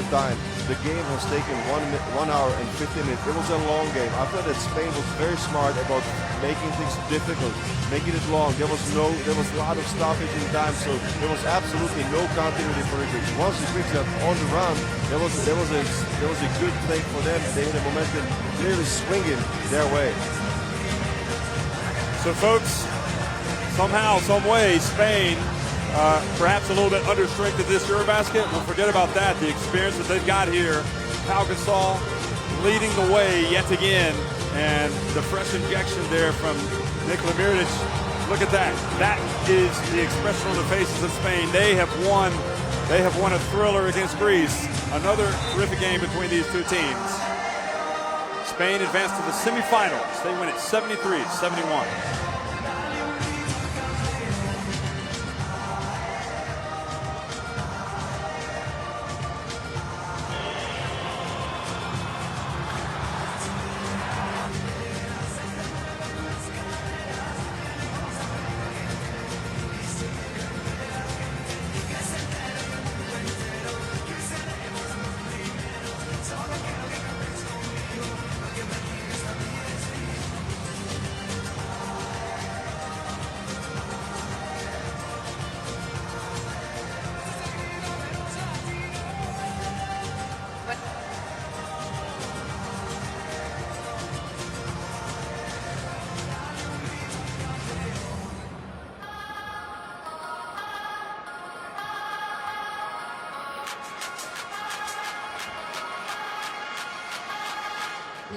time. The game has taken 1 hour and 15 minutes. It was a long game. I thought that Spain was very smart about making things difficult, making it long. There was a lot of stoppage in time, so there was absolutely no continuity for the Greeks. Once the Greeks got on the run, there was a good thing for them. They had the momentum clearly swinging their way. So, folks, somehow, some way, Spain. Perhaps a little bit understrength at this EuroBasket. We'll forget about that. The experience that they've got here. Pau Gasol leading the way yet again. And the fresh injection there from Nikola Mirotic. Look at that. That is the expression on the faces of Spain. They have won. They have won a thriller against Greece. Another terrific game between these two teams. Spain advanced to the semifinals. They win it 73-71.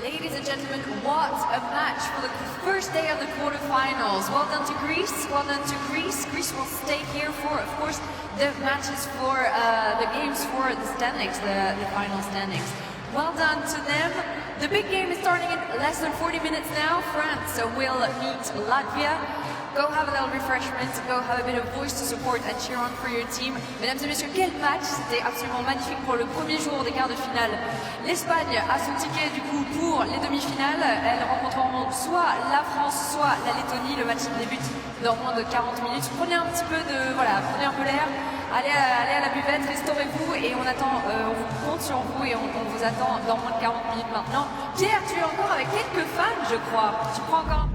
Ladies and gentlemen, what a match for the first day of the quarterfinals. Well done to Greece, well done to Greece. Greece will stay here for, of course, the matches for the games for the standings, the final standings. Well done to them. The big game is starting in less than 40 minutes now. France will meet Latvia. Go have a little refreshment, go have a bit of voice to support and cheer on for your team. Mesdames et messieurs, quel match! C'était absolument magnifique pour le premier jour des quarts de finale. L'Espagne a son ticket du coup pour les demi-finales. Elles rencontreront soit la France, soit la Lettonie. Le match débute dans moins de 40 minutes. Prenez un petit peu de, voilà, prenez un peu l'air. allez à la buvette, restaurez-vous et on compte sur vous et on vous attend dans moins de 40 minutes maintenant. Pierre, tu es encore avec quelques fans, je crois. Tu prends encore